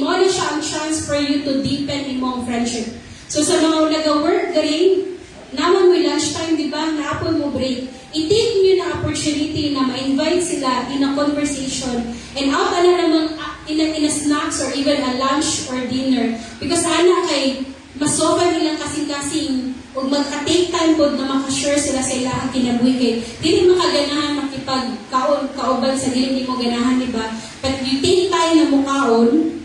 S3: mo na siya ang chance for you to deepen imong friendship. So sa mga nag-work galing, naman may lunchtime time, di ba, na apple mo break, i-take nyo na opportunity na ma-invite sila in a conversation and out na namang in a snacks or even a lunch or dinner. Because ana kay masofa nilang kasing-kasing o magka-take time po na makashare sila sa ilang kinabuhi kay dili makaganahan makipag-kauban sa dili mo ganahan, di ba? But you take time na mukaon,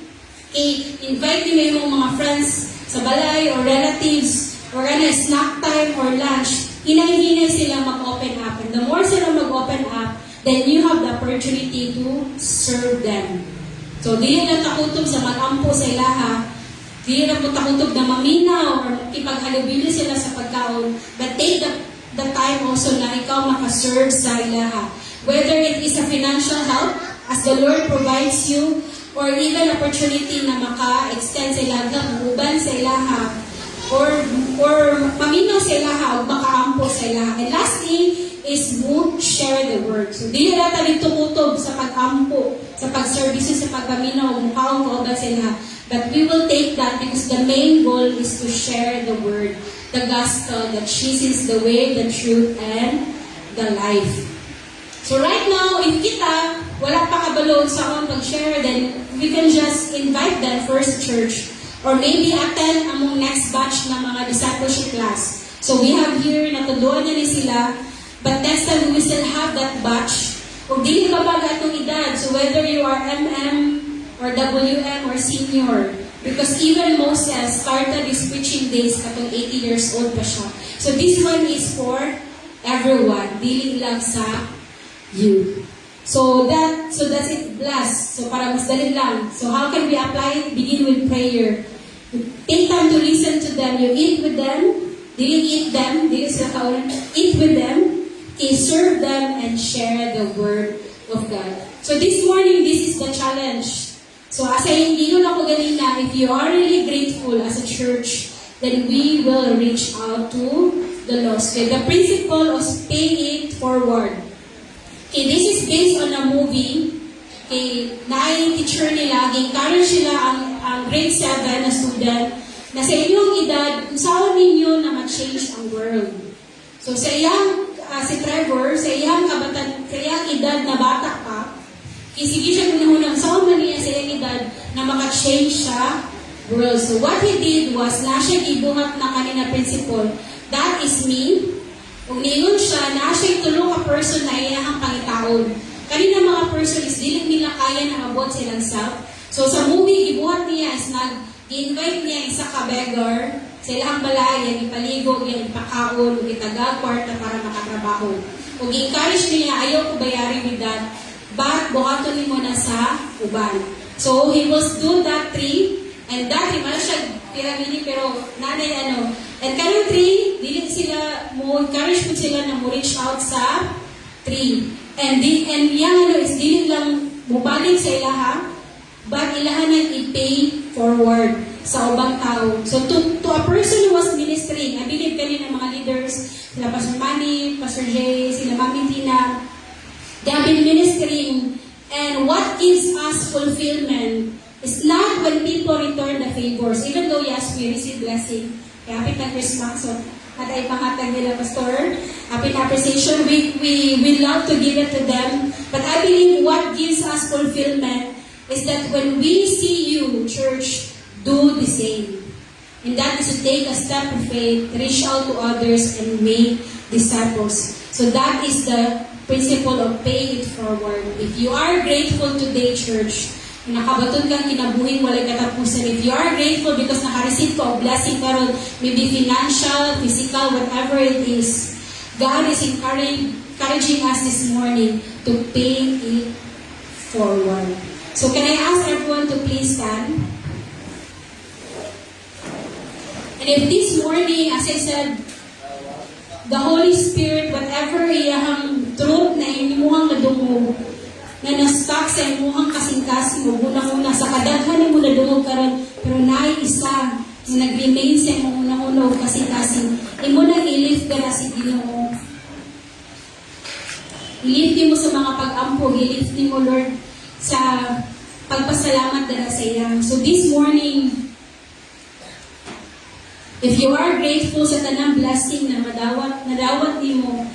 S3: invite nyo yung mga friends sa balay or relatives or snack time or lunch, hinay-hinay sila mag-open up. And the more sila mag-open up, then you have the opportunity to serve them. So, dili lang takutob sa mag-ampo sa ilaha, dili lang po takutob na maminaw or ipaghalubili sila sa pagkaon, but take the time also na ikaw makaserve sa ilaha. Whether it is a financial help, as the Lord provides you, or even opportunity na maka-extend sa ilaha, uban sa ilaha, or paminaw sa ilaha, o makaampo sa ilaha. And lastly, is who share the word. So, di na natin tumutob sa pag-ampo, sa pag-services, sa pagpaminaw, mukhaong kauban sa ilaha. But we will take that because the main goal is to share the word, the gospel, that Jesus is the way, the truth, and the life. So right now, if kita, wala pa kabalo sa akong pag-share, then we can just invite them first church or maybe attend among next batch na mga discipleship class. So we have here, natuduan na ni sila, but next time we will still have that batch. Kung dili ka ba atong edad, so whether you are MM or WM or senior, because even Moses started his preaching days katong 80 years old pa siya. So this one is for everyone, dili lang sa you. So that's it, bless. So para mas dali lang. So how can we apply it? Begin with prayer. You take time to listen to them. You eat with them. Dili eat them. Dili sila kaulan. Eat with them. Serve them and share the word of God. So this morning, this is the challenge. So as I indigo na ko ganina, if you are really grateful as a church, then we will reach out to the lost. Okay, the principle of pay it forward. Okay, this is based on a movie. Okay, teacher nila, encourage sila ang grade 7 na student na sa inyong edad, usawan ninyo na ma-change ang world. So sa iyang, si Trevor, sa iyang kabatan, sa iyang edad na bata pa, sige siya pinahunang usawan man niya sa iyang edad na maka-change sa world. So what he did was, na siya gibuhat na kanina principle, that is me. Kung niyon siya, na siya itulong ka person na iyahang pangitaon. Kanina mga person is dili nila kaya na abot silang self. So sa movie, gibuhat niya is nag-invite niya isa ka beggar sa ilang balay, yung ipaligo, yung ipakaon, yung itagag kwarta para makatrabaho. Kung i-encourage niya, ayaw ko bayari with that, but buhaton mo na sa uban. So he will do that tree, and that, himala siya piramidi, pero nanay and kanong tree, dili sila, mo-encourage mo sila na mo-reach out sa tree. And yung is dili lang mubalik sa ilaha, but ilahan nang i-pay forward sa ubang tao. So to a person who was ministering, I believe kanina mga leaders, sila Pastor Manny, Pastor Jay, sila Mami Tina, they have been ministering. And what gives us fulfillment is not when people return the favors. Even though yes, we receive blessing. Kaya happy na Christmas. So, at ay pangatag nila, Pastor. Happy na appreciation. We love to give it to them. But I believe what gives us fulfillment is that when we see you, church, do the same. And that is to take a step of faith, reach out to others, and make disciples. So that is the principle of pay it forward. If you are grateful today, church, nakabaton kang kinabuhing walay katapusan. If you are grateful because naka-receive ka of blessing karon, maybe financial, physical, whatever it is, God is encouraging us this morning to pay it forward. So can I ask everyone to please stand? And if this morning, as I said, the Holy Spirit, whatever iyahang truth na imuhang nadungog, na na-stuck sa imuhang kasing-kasing, muna sa kadaghan mo nadungog karon, pero naay isa na nag-remain sa imong unang-unaw kasing-kasing, imo na i-lift ka na si Ginoo. I-lift mo sa mga pag-ampo, i-lift mo, Lord, sa pagpasalamat na sa iya. So this morning, If you are grateful sa tanang blessing na nadawat nimo,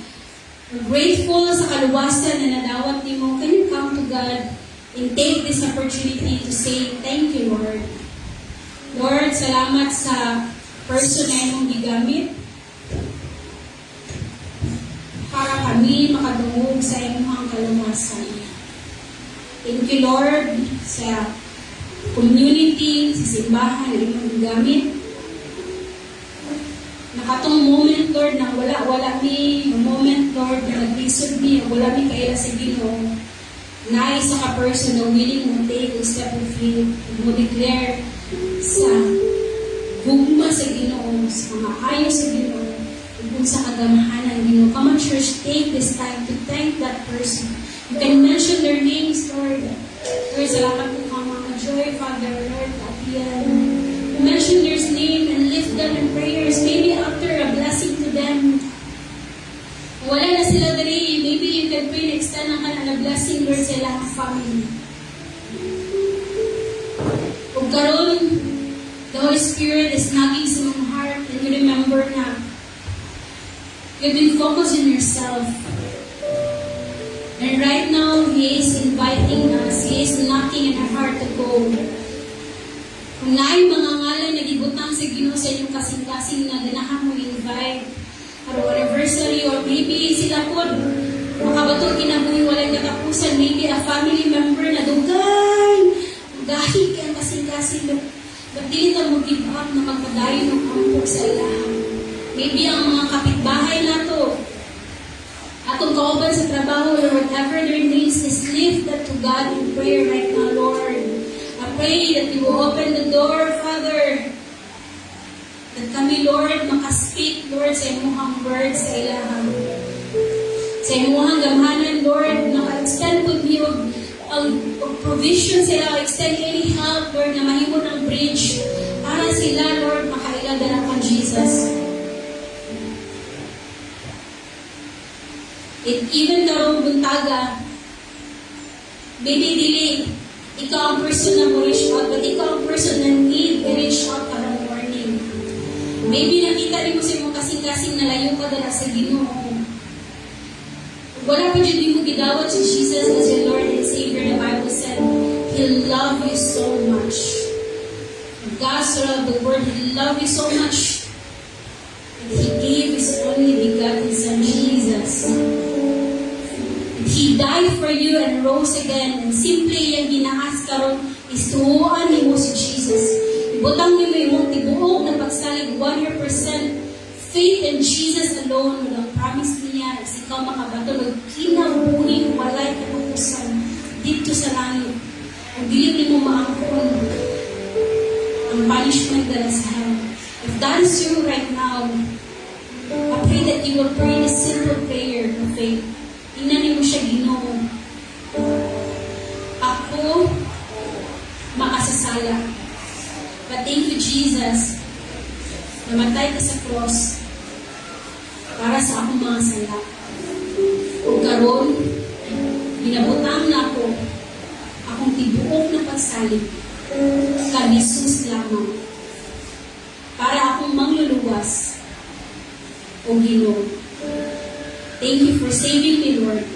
S3: grateful sa kaluwasan na nadawat nimo, can you come to God and take this opportunity to say, thank you, Lord. Lord, salamat sa person na imong gigamit para kami makadungog sa imong kaluwasan. Thank you, Lord, sa community, sa simbahan na imong gigamit. Nakatong moment, Lord, na wala mi, moment, Lord, na nag-isod mi, wala mi kaila sa Ginoo. Na isa ka person na willing mo take a step of faith, mo declare sa gugma sa Ginoo, sa mga ayo sa Ginoo, kung sa kagamahanan Ginoo. Come on, church, take this time to thank that person. You can mention their names, Lord. Lord, salamat po ka, Mama Joy, Father, Lord, Apian. Mention their name and lift them in prayers. Maybe after a blessing to them. Wala na sila dali. Maybe you can pray next time na blessing, Lord, sa ilang family. Kung karon, the Holy Spirit is knocking sa mga heart and you remember na you've been focused on yourself. And right now, He is inviting us. He is knocking in our heart to go. Kung naay mga ngalan na gibutang sa Ginoo sa inyong kasing-kasing na ganahan mo invite or anniversary or maybe sila po makabato kinabuhi walang katapusan, maybe a family member na dugay gahi kang kasing-kasing but dili ta mo give up na magpadayon ng ampok sa ilahan. Maybe ang mga kapitbahay na to atong kauban sa trabaho or whatever their needs is, lift that to God in prayer right now, Lord. I pray that you will open the door, Father. That kami, Lord, makaspeak, Lord, sa imuhang words sa ilahan. Sa imuhang gamhanan, Lord, naka-extend with you ang provision sila, extend any help, Lord, na mahimo ng bridge para sila, Lord, makailagala kang Jesus. Even karong buntaga, maybe dili, ikaw ang person na mo reach out, but ikaw ang person na need to reach out karong morning. Maybe nakita rin mo sa mga kasing-kasing na layo ka dala sa Ginoo. Wala pa dyan mo gidawat si Jesus as your Lord and Savior. The Bible said, He loved you so much. God so loved the world, He loved you so much. And He gave His only begotten Son, Jesus. He died for you and rose again. And simply yung ginaas karon is tuhuan ni mo si Jesus. Ibutang ni mo yung tibuok na pagsalig 100% faith in Jesus alone. Walang promise niya. Is ikaw makabato ng kinabuhi walay katapusan dito sa langit. Kung dili mo maangkon ang punishment dala sa hell. If that is you right now, I pray that you will pray this simple prayer of faith. Tingnan mo siya, Ginoo. Ako, makasasala. But thank you, Jesus. Namatay ka sa cross para sa akong mga sala. O karon, binabutang na ako akong tibuok na pagsalig kay Jesus lamang para akong mangluluwas o Ginoo. Thank you for saving me, Lord,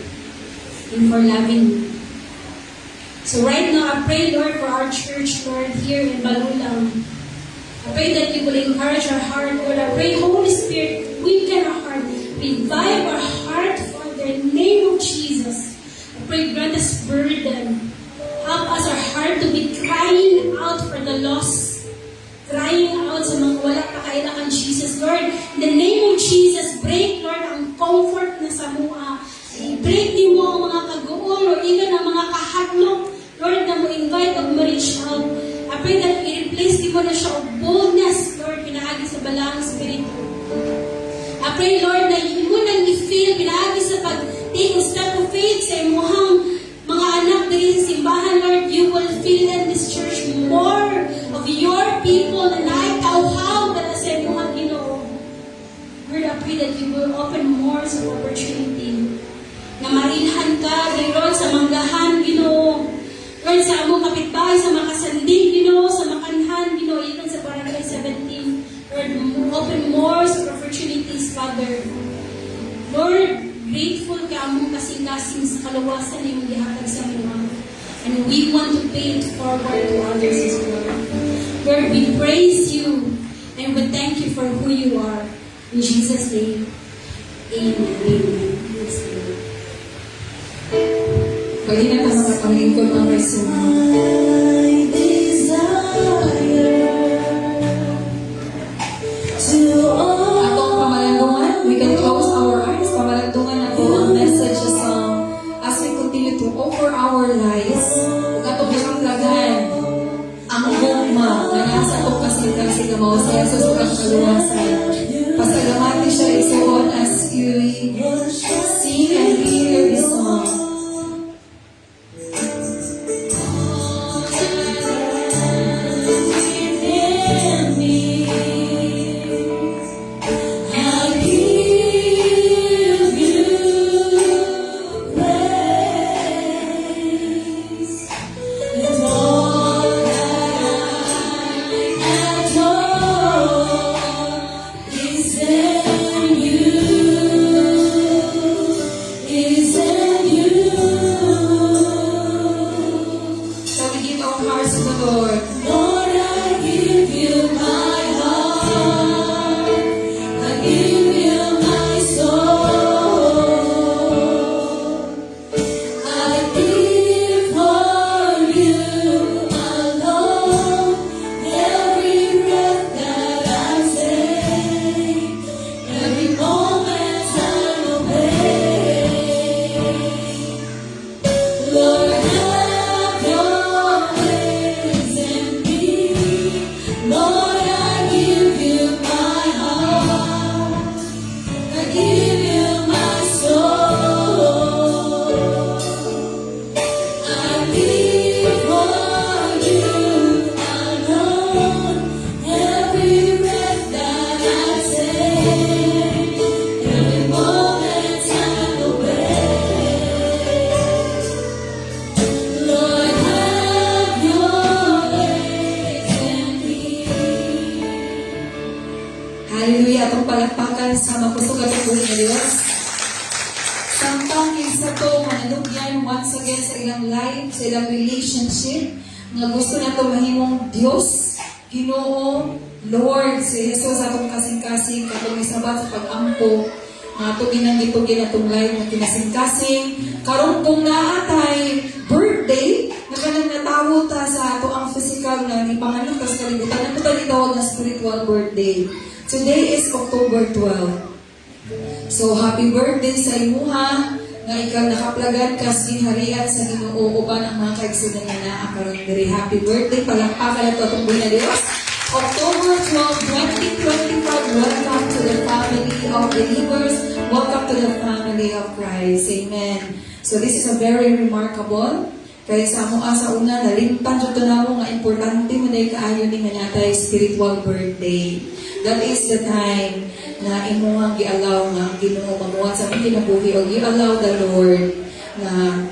S3: and for loving me. So right now, I pray, Lord, for our church, Lord, here in Balulang. I pray that you will encourage our heart, Lord. I pray, Holy Spirit, weaken our heart, revive our heart for the name of Jesus. I pray, grant us burden. Help us, our heart, to be crying out for the lost, crying out sa mga wala pakailangan Jesus. Lord, in the name of Jesus, break, Lord, ang comfort na sa mua. Break ni mo ang mga kaguol or even ang mga kahadlok, Lord, na mo invite o ma-reach out. I pray that i-replace di mo na siya of boldness, Lord, pinaagi sa balang spirito. I pray, Lord, na mo nang i-feel pinaagi sa pag-take a step of faith sa imuhang mga anak diri sa simbahan, Lord. You will fill in this church more of your people na naitawhaw na sa imuhang Ginoo. Lord, I pray that you will open more of opportunity na marilhan ka, Lord, sa manggahan, Ginoo. Lord, sa among kapitbahay, sa makasanding, Ginoo, sa makanhan, Ginoo, even sa barangay 17. Lord, Father. Lord, grateful ka mo kasing-kasing sa kaluwasan na yung gihatag sa mga. And we want to pay it forward to others as well. Lord, we praise you and we thank you for who you are. In Jesus' name, amen. Amen. Yes, Lord.
S2: Pwede na ka mga pangingkod mga kaisunan.
S1: I desire to
S2: Atong pamalandungan, we can close our eyes. Pamalandungan ako ang message sa song as we continue to offer our lives. Kung atong isamplagan ang gugma na nasa itong kasing-kasing na mga sa Jesus o ang kaluwasan. Pasalamati siya isuon as you sing and hear this song. Hallelujah. Atong palakpakan sa mapusugat at buhay na Diyos. Samtang isa to, mananugyan once again sa ilang life, sa ilang relationship, nga gusto na to mahimong Diyos, Ginoo, Lord, si Jesus atong kasing-kasing, katong isabat sa pag-ampo, nga ito ginanggitugin atong life na kinasing-kasing. Karon kung naatay birthday, na kanang natawo ta sa ato ang physical na ni panganak tas kalibutan, na ito tawag na spiritual birthday. Today is October 12. So, happy birthday sa imuha nga ikaw nakaplagan ka sa ginharian sa Ginoo uban ang mga kaigsunan nga naa karon diri. Happy birthday, palakpakan ato atong buhay na Dios. October 12, 2025, welcome to the family of believers. Welcome to the family of Christ. Amen. So, this is a very remarkable. Kaya sa mo sa una, nalimtan dito na mo nga importante mo na ikaayo ni manatay spiritual birthday. That is the time na imo nga gi-allow nga Ginoo mamuhat sa imong kinabuhi o gi-allow the Lord na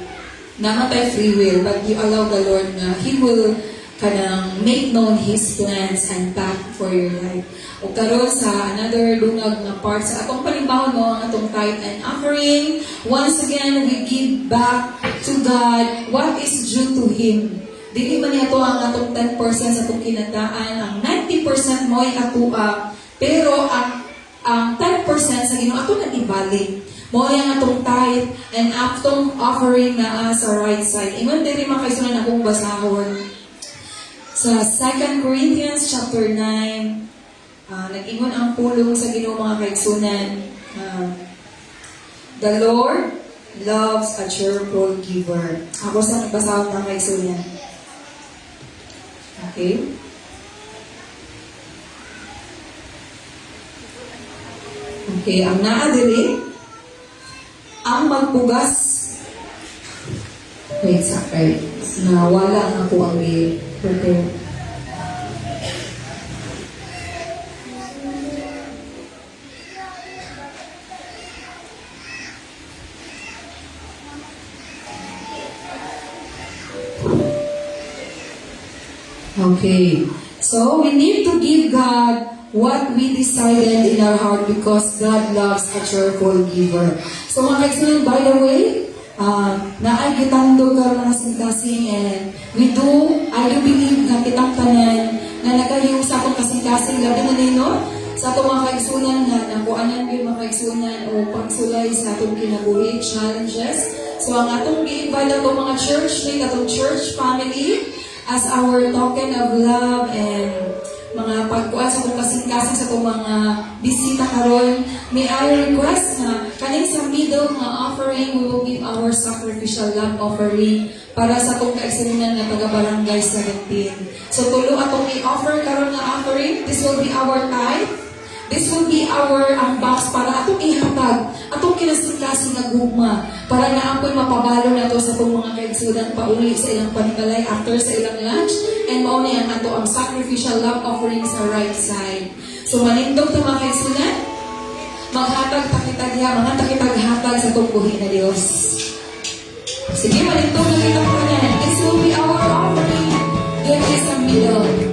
S2: namatay free will, but you allow the Lord na He will kanang make known His plans and path for your life. O karon sa another lungag na part sa atong panimbahon mo ang atong tithe and offering. Once again, we give back to God what is due to Him. Dili man ito ang atong 10% sa atong kinadaan, ang 90% mo ay atua, pero ang 10% sa Ginoo ato na ibalik. Mo ang atong tithe and atong offering na sa right side. Ingon diri makaisunan akong basahon. Sa 2 Corinthians chapter 9, nag-ingon ang pulong sa Ginoo mga kaigsunan. The Lord loves a cheerful giver. Ako sa nagbasahon mga kaigsunan. Okay? Okay, ang naadiri, ang magpugas. Wait, sakay. Nawala ang ako ang prepare. Okay. So, we need to give God what we decided in our heart because God loves a cheerful giver. So mga kaibigan, by the way, naagitando ka mga kasing-kasing and I do believe na kitang tanan na nagayong sa akong kasing-kasing labi na nino sa atong mga kaigsunan na nakuanan yung mga kaigsunan o pagsulay sa atong kinabuhi, challenges. So ang atong gi-invite atong mga churchmate, atong church family as our token of love and mga pagkuan sa atong kasing-kasing sa atong mga bisita karon. May I request na kaning sa middle nga offering, we will give our sacrificial love offering para sa atong kaigsunan na taga-barangay 17. So tulo atong i-offer karon nga offering. This will be our tithe. This will be our box para atong ihatag, atong kinasing-kasing nga gugma, para naapoy mapabalo na to sa itong mga kaigsunan pauli sa ilang panibalay after sa ilang lunch, and mao na yan ato ang sacrificial love offering sa right side. So manindog ta mga kaigsunan, maghatag takitag ya, mga takitag-hatag sa itong buhi na Dios. Sige, manindog na kita po na. This will be our offering. There is a middle.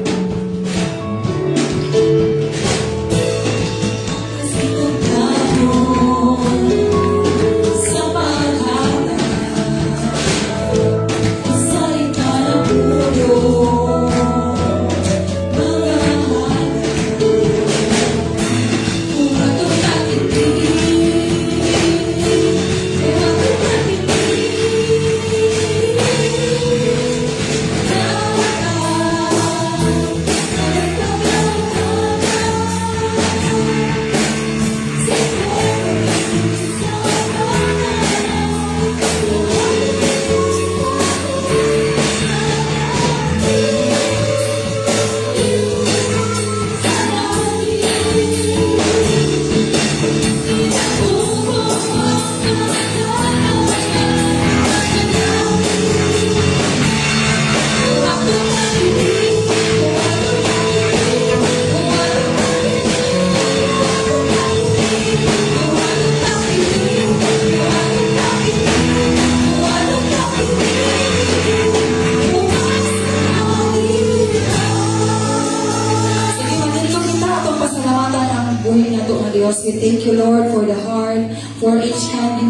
S2: We thank you, Lord, for the heart, for each hand,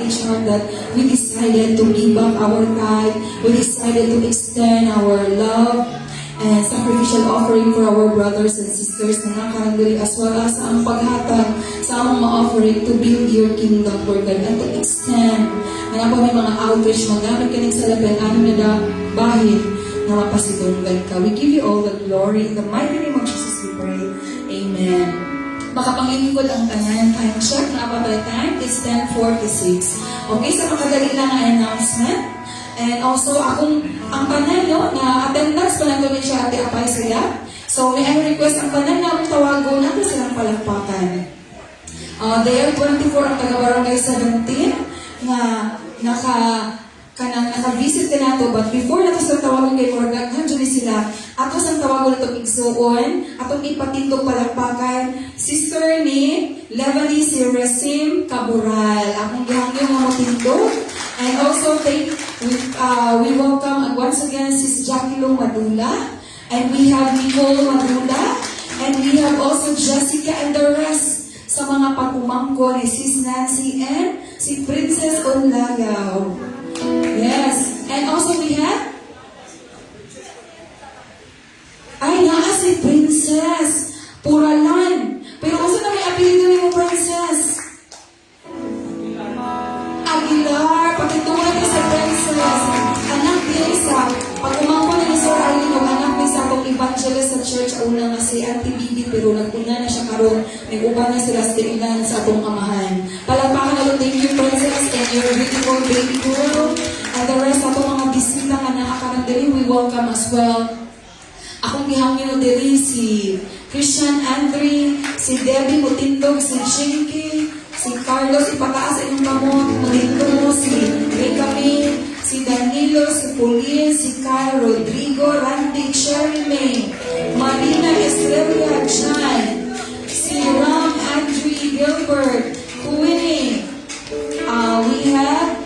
S2: each heart that we decided to give up our tithe, we decided to extend our love and sacrificial offering for our brothers and sisters na nakarandali, as well as ang paghatag sa among mga offering to build your kingdom, Lord God, and to extend. Nga po may mga outreach, magamit ka sa laban, amin na bahin na mapasidunggan ka. We give you all the glory. In the mighty name of Jesus we pray. Amen. Makapanglingkod ang tanan. Time check na about the time. It's 10:46. Okay, sa makadali lang ang announcement. And also, ang tanan, na attendance pa lang doon siya ate apay sila. So, may I request ang tanan na akong tawago natin silang palakpakan. They are 24 ang taga-barangay 17 na naka-visit ka na to, but before nato sa tawagon kay Morgan, nandiyan sila. Ato sa tawagon na itong igsuon, atong ipatindog palakpakan, sister ni Levely si Resim Cabural. Akong gihangyo mga matindog. And also, we welcome once again Sis Jackie Long Madula. And we have Nicole Madula. And we have also Jessica and the rest sa mga pagkumangko ni Sis Nancy and si Princess Onlagaw. Yes. And also we have si Princess Puralan. Pero also na may apelido ni mo, Princess Aguilar. Pagkituwa niya sa Princess. Anak niya isa. Pag umangko niya sa Arlene, anak niya sa akong evangelist sa church. Una nga si Auntie Bibi, pero nagpuna na siya karon. Nag-uban na sila sa tiilan sa akong amahan. Palagpakan na lang, thank you, Princess, and your beautiful baby girl. And the rest of mga bisita nga nakakarandali, we welcome as well. Akong gihangin diri si Christian Andre, si Debbie Mutindog, si Chinky, si Carlos ipataas inyong kamot, Malito, si Ricami, si Danilo, si Pauline, si Kyle, Rodrigo, Randy, Cherry May, Marina Estrella, Chan, si Ram, Andre, Gilbert, Kuwini. We have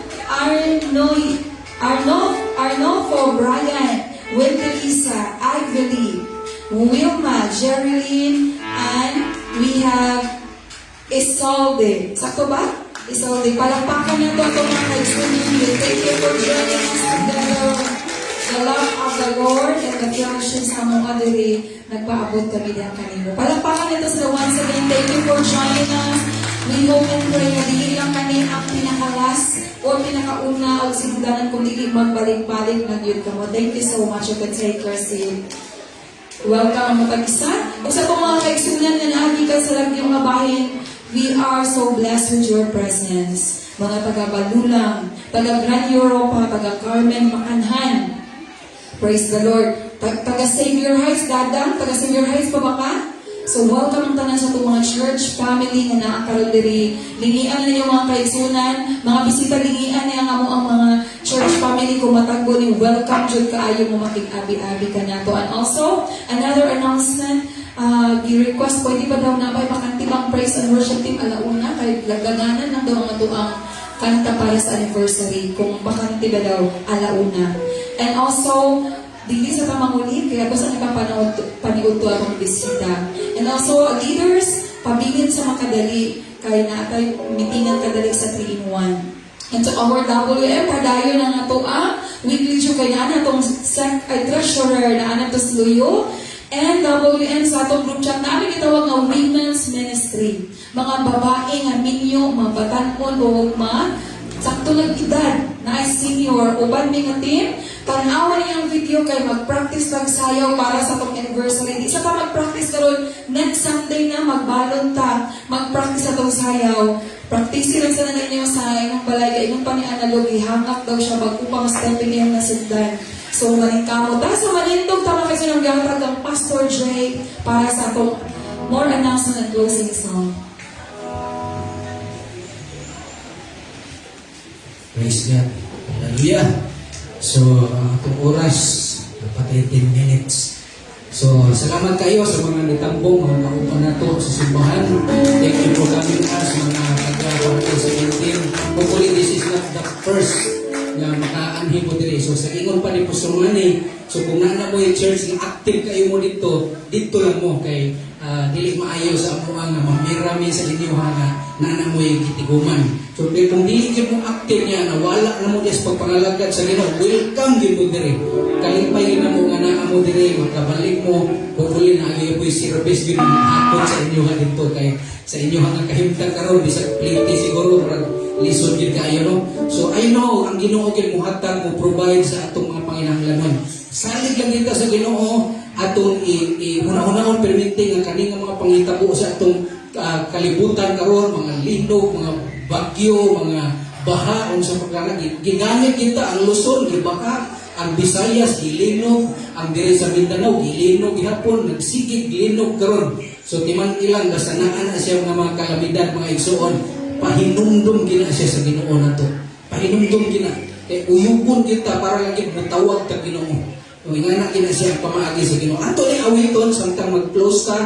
S2: Arnolfo, Brian, Wendy Lisa, Ively, Wilma, Jerilyn, have Isolde. Sakto ba? Isolde. Palakpakan na to itong mga kaigsunan. Thank you for joining us together. The love of the Lord and the fellowship sa mga diri nagpaabot kami din kanino. Palakpakan nito sila once again. Thank you for joining us. We hope and pray na dili lang kami ang pinakalas o pinakauna o sinundanan kung dili magbalik-balik na yun ka mo. Thank you so much. You can take your seat. Welcome mga pag-isa. Sa itong mga kaigsunan na naagi ka sa lagyong mga bahin, we are so blessed with your presence. Mga taga-Balulang, taga-Gran Europa, taga-Carmen, Makanhan. Praise the Lord. Taga-Savior Heights, Dadang, taga-Savior Heights pa ba ka? So welcome ang tanan sa itong mga church family na naakaroon diri. Lingian ninyo mga kaigsunan, mga bisita lingian niya nga mo ang mga church family kung matagbo ni welcome jud kaayo mo makig-abi-abi ka nato. And also, another announcement, i-request pwede ba daw na may pakantibang praise and worship team alauna kay lagaganan ng daw mga tuang kanta para sa anniversary kung bakanti ba daw alauna. And also, dili sa tamanguli, kaya ko sa paniud to akong bisita. And also, leaders, pabilin sa makadali, kaya natay mitingan kadali sa 3-in-1. And to our WM, padayo na nga to weekly siya kaya na itong treasurer na anak to Sluyo. And WM sa atong group chat na aming itawag nga Women's Ministry. Mga babae nga minyo, mga batanon o mga sakto nag-edad na ay senior o ban may nga team. Tanawan niyo ang video kay mag-practice lang sayaw para sa itong anniversary. Isa pa mag-practice karon next Sunday na magbalon ta. Mag-practice sa itong sayaw. Practice lang sa nanay niyo sa inyong balay. Kaya inyong pani-analog, ihangak daw siya bagupang stepping niya na sundan. So, maningkamot. Dahil sa manintog, tama kasi nang gatag ng Pastor Dre para sa itong more announcement and closing song.
S4: Praise God. Hallelujah. So, itong oras, patay 10 minutes. So, salamat kayo sa mga nitambong, mga kaupan na to sa simbahan. Thank you for coming us, mga taga-participating. Hopefully, this is not the first na makaanhi mo diri. So, sa ingon pa ni Pusumani, so kung nana mo yung church, active kayo mo dito lang mo kay dili maayo sa amo nga mamirami sa inyo nga nana mo yung kitiguman. So, kung dili mo active niya, nawala na mo sa pagpangalagad sa Ginoo, welcome din mo diri. Kalipay na mo nga naa mo diri, makabalik mo, hopefully na ayo po yung service yun hapon sa inyo nga dito kay sa inyo nga kahimtang karon bisag pliti siguro lisod yun kayo, no? So, I know, ang Ginoo kay muhatag mo provide sa atong mga panginahanglanon. Salig lang dito sa Ginoo, atong una-unahon permitting ang kaning mga pangitabo sa atong kalibutan karon, mga linog, mga bagyo, mga baha, sa pagkana. Ginamit kita ang Luzon, gibaka, ang Visayas, gilinog, ang dire sa Mindanao, gilinog, gihapon, nagsigig, gilinog karon. So, timan ilang, gasanaan na siya mga kalamidad, mga igsuon, pahinumdum gina siya sa Ginoo nato. Pahinumdum gina. Kaya uyugon kita para lagi mutawag ta Ginoo. Kung ingana gina siya pamaagi sa Ginoo. Ato ni awiton samtang mag-close ka,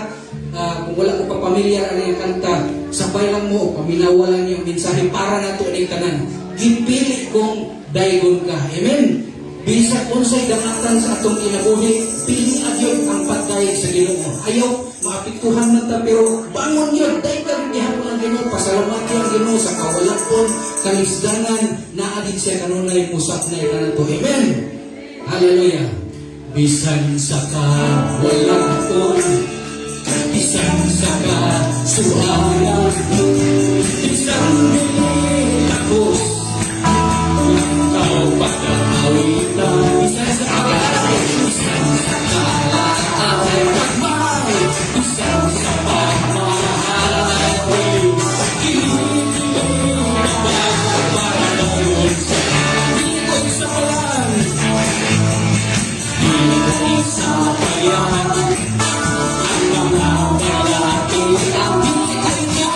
S4: kung wala ko pa pamilyar ano yung kanta, sabay lang mo, paminawa lang yung mensahe para nato ni tanan. Gipili kong daygon ka. Amen. Bisag unsay damatan sa atong kinabuhi, pili agyon ang pagdayeg sa Ginoo. Ayaw maapektuhan man ta pero bangon yun, dahil ka gihapon ang Ginoo, pasalamat yung Ginoo sa kawalapon, kalisdanan, naadid siya kanunay musap na ikanato. Amen. Hallelujah. Bisan sa kawalapon, bisan sa kasuhayan, bisan takos, ikaw pagkakawitan, bisan sa kawalapon, bisan sa kawalapon, bisan sa pagmamahal, para noon sa likod sa palan, likod sa bayan, ang mga lalaki ang ito,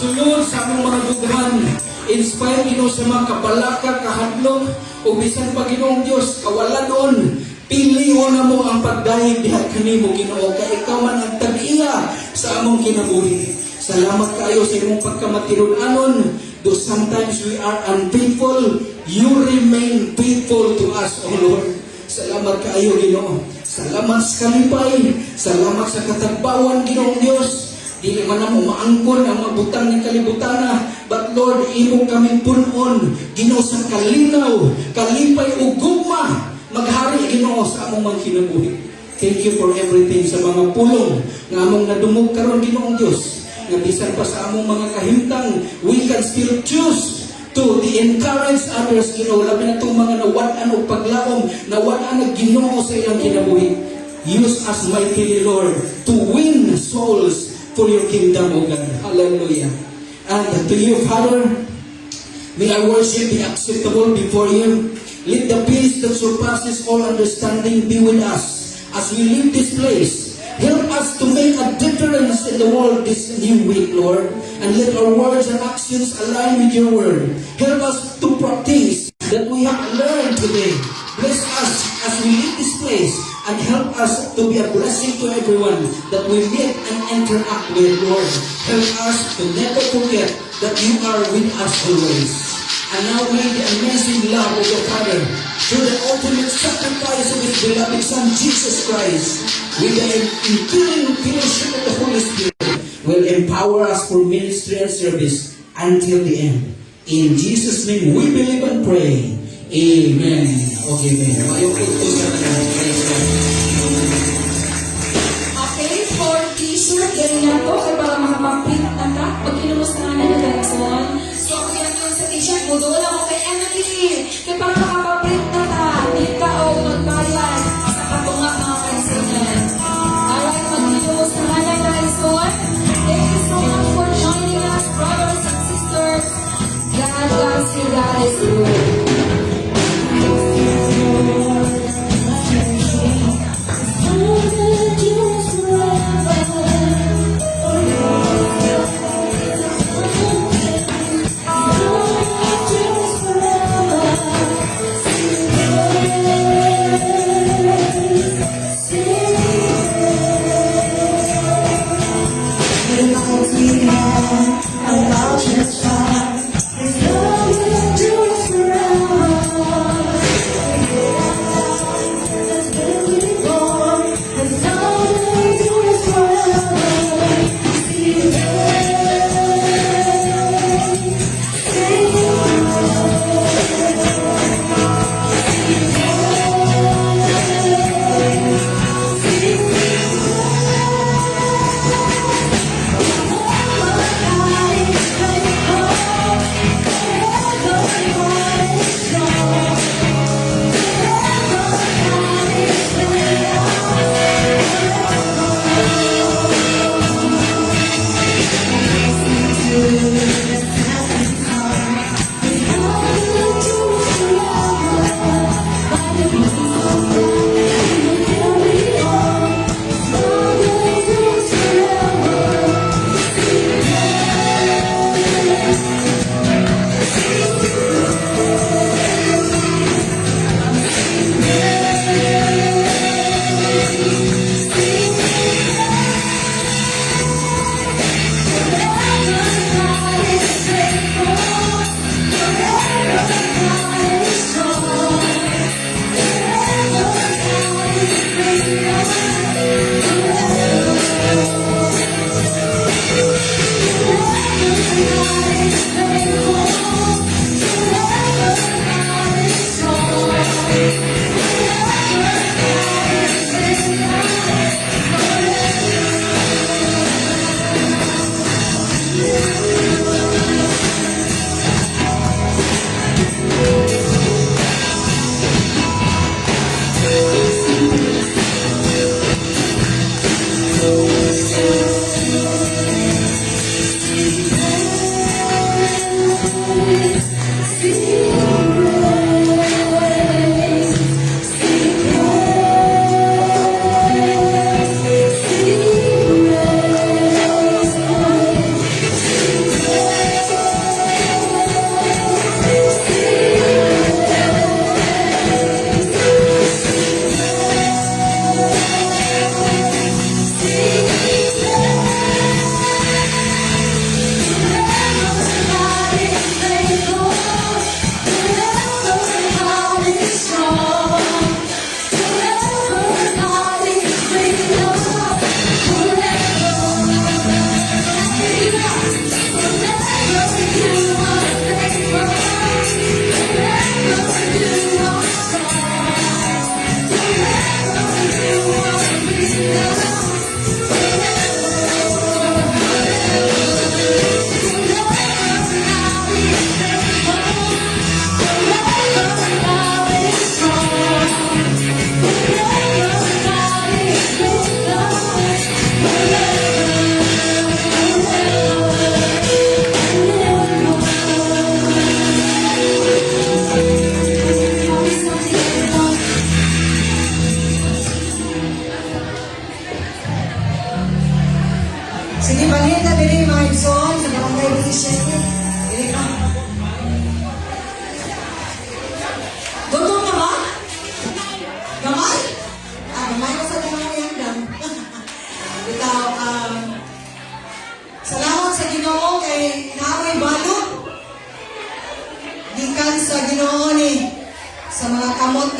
S4: sulod sa among mga dughan. Inspire Ginoo sa mga kabalaka, kahadlok, o bisan pa Ginoong Dios, kawaladon. Pilion na mo ang pagdahig diha kanimo Ginoo, kay ikaw man ang tag-iya sa among kinabuhi. Salamat kayo sa imong pagkamatinud-anon. Though sometimes we are unfaithful, you remain faithful to us, O Lord. Salamat kayo Ginoo. Salamat sa kalipay. Salamat sa katagbawan Ginoong Dios. Dili man na mo maangkon ang mga butang ng kalibutana. But Lord, imo kami punon, Ginoo, sa kalinaw, kalipay ug gugma. Maghari Ginoo sa among mga kinabuhi. Thank you for everything sa mga pulong nga among nadumog karon Ginoong Dios. Nga bisan pa sa among mga kahimtang, we can still choose to encourage others, Ginoo. Labi na itong mga nawaan o paglaom, nawaan na Ginoo sa ilang kinabuhi. Use us mightily, Lord, to win souls for your kingdom, O God. Hallelujah. And to you, Father, may our worship be acceptable before you. Let the peace that surpasses all understanding be with us as we leave this place. Help us to make a difference in the world this new week, Lord. And let our words and actions align with your word. Help us to practice that we have learned today. Bless us as we leave this place and help us to be a blessing to everyone that we meet and interact with, Lord. Help us to never forget that you are with us always. And now may the amazing love of your Father, through the ultimate sacrifice of His beloved Son, Jesus Christ, with the indwelling fellowship of the Holy Spirit, will empower us for ministry and service until the end. In Jesus' name we believe and pray. Amen. Okay, amen. Mayong ito sa praise God.
S2: Okay, for t-shirt, ganyan to, kaya para makapag-print na ka, pag kinumustahan na direction. So, kaya yun sa t-shirt, budo lang ako kay Emily. Kaya para makapag-print na ka, di ka o magbayad sa katunga mga kansinan. Alright, mag-kinumustahan na direction. Thank you so much for joining us, brothers and sisters. God bless you, God is good.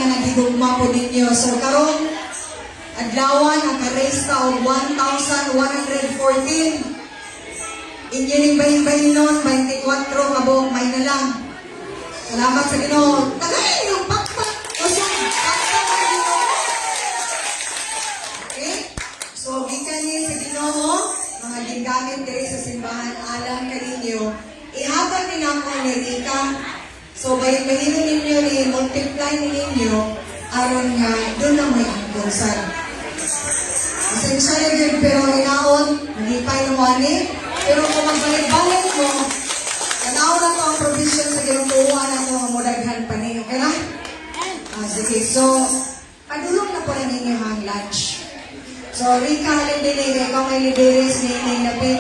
S5: nga nagigugma po ninyo. So karong adlawan naka-raise ka og 1,114. Inyo ning bahin-bahinon 24 kabog may na lang. Salamat sa Ginoo. Tagay yung pakpak. Usong pakpak sa Ginoo. Okay? So gikan ni sa Ginoo, mga gingamit diri sa simbahan alam kaninyo. Ihatag ni nako ni Rika. So bahin-bahinon ninyo ni multiply ninyo aron nga doon na may angkonsal. Pasensya na yun, pero hinaon, hindi pa inuwani. Pero kung magbalik-balik mo, tanaw na to ang provision sa ginutuwa na ito, mudaghan pa niyo. Okay na? Sige, so, padulong na po na ninyo ang lunch. So, Rika, halin din ikaw may lideres ni Napin.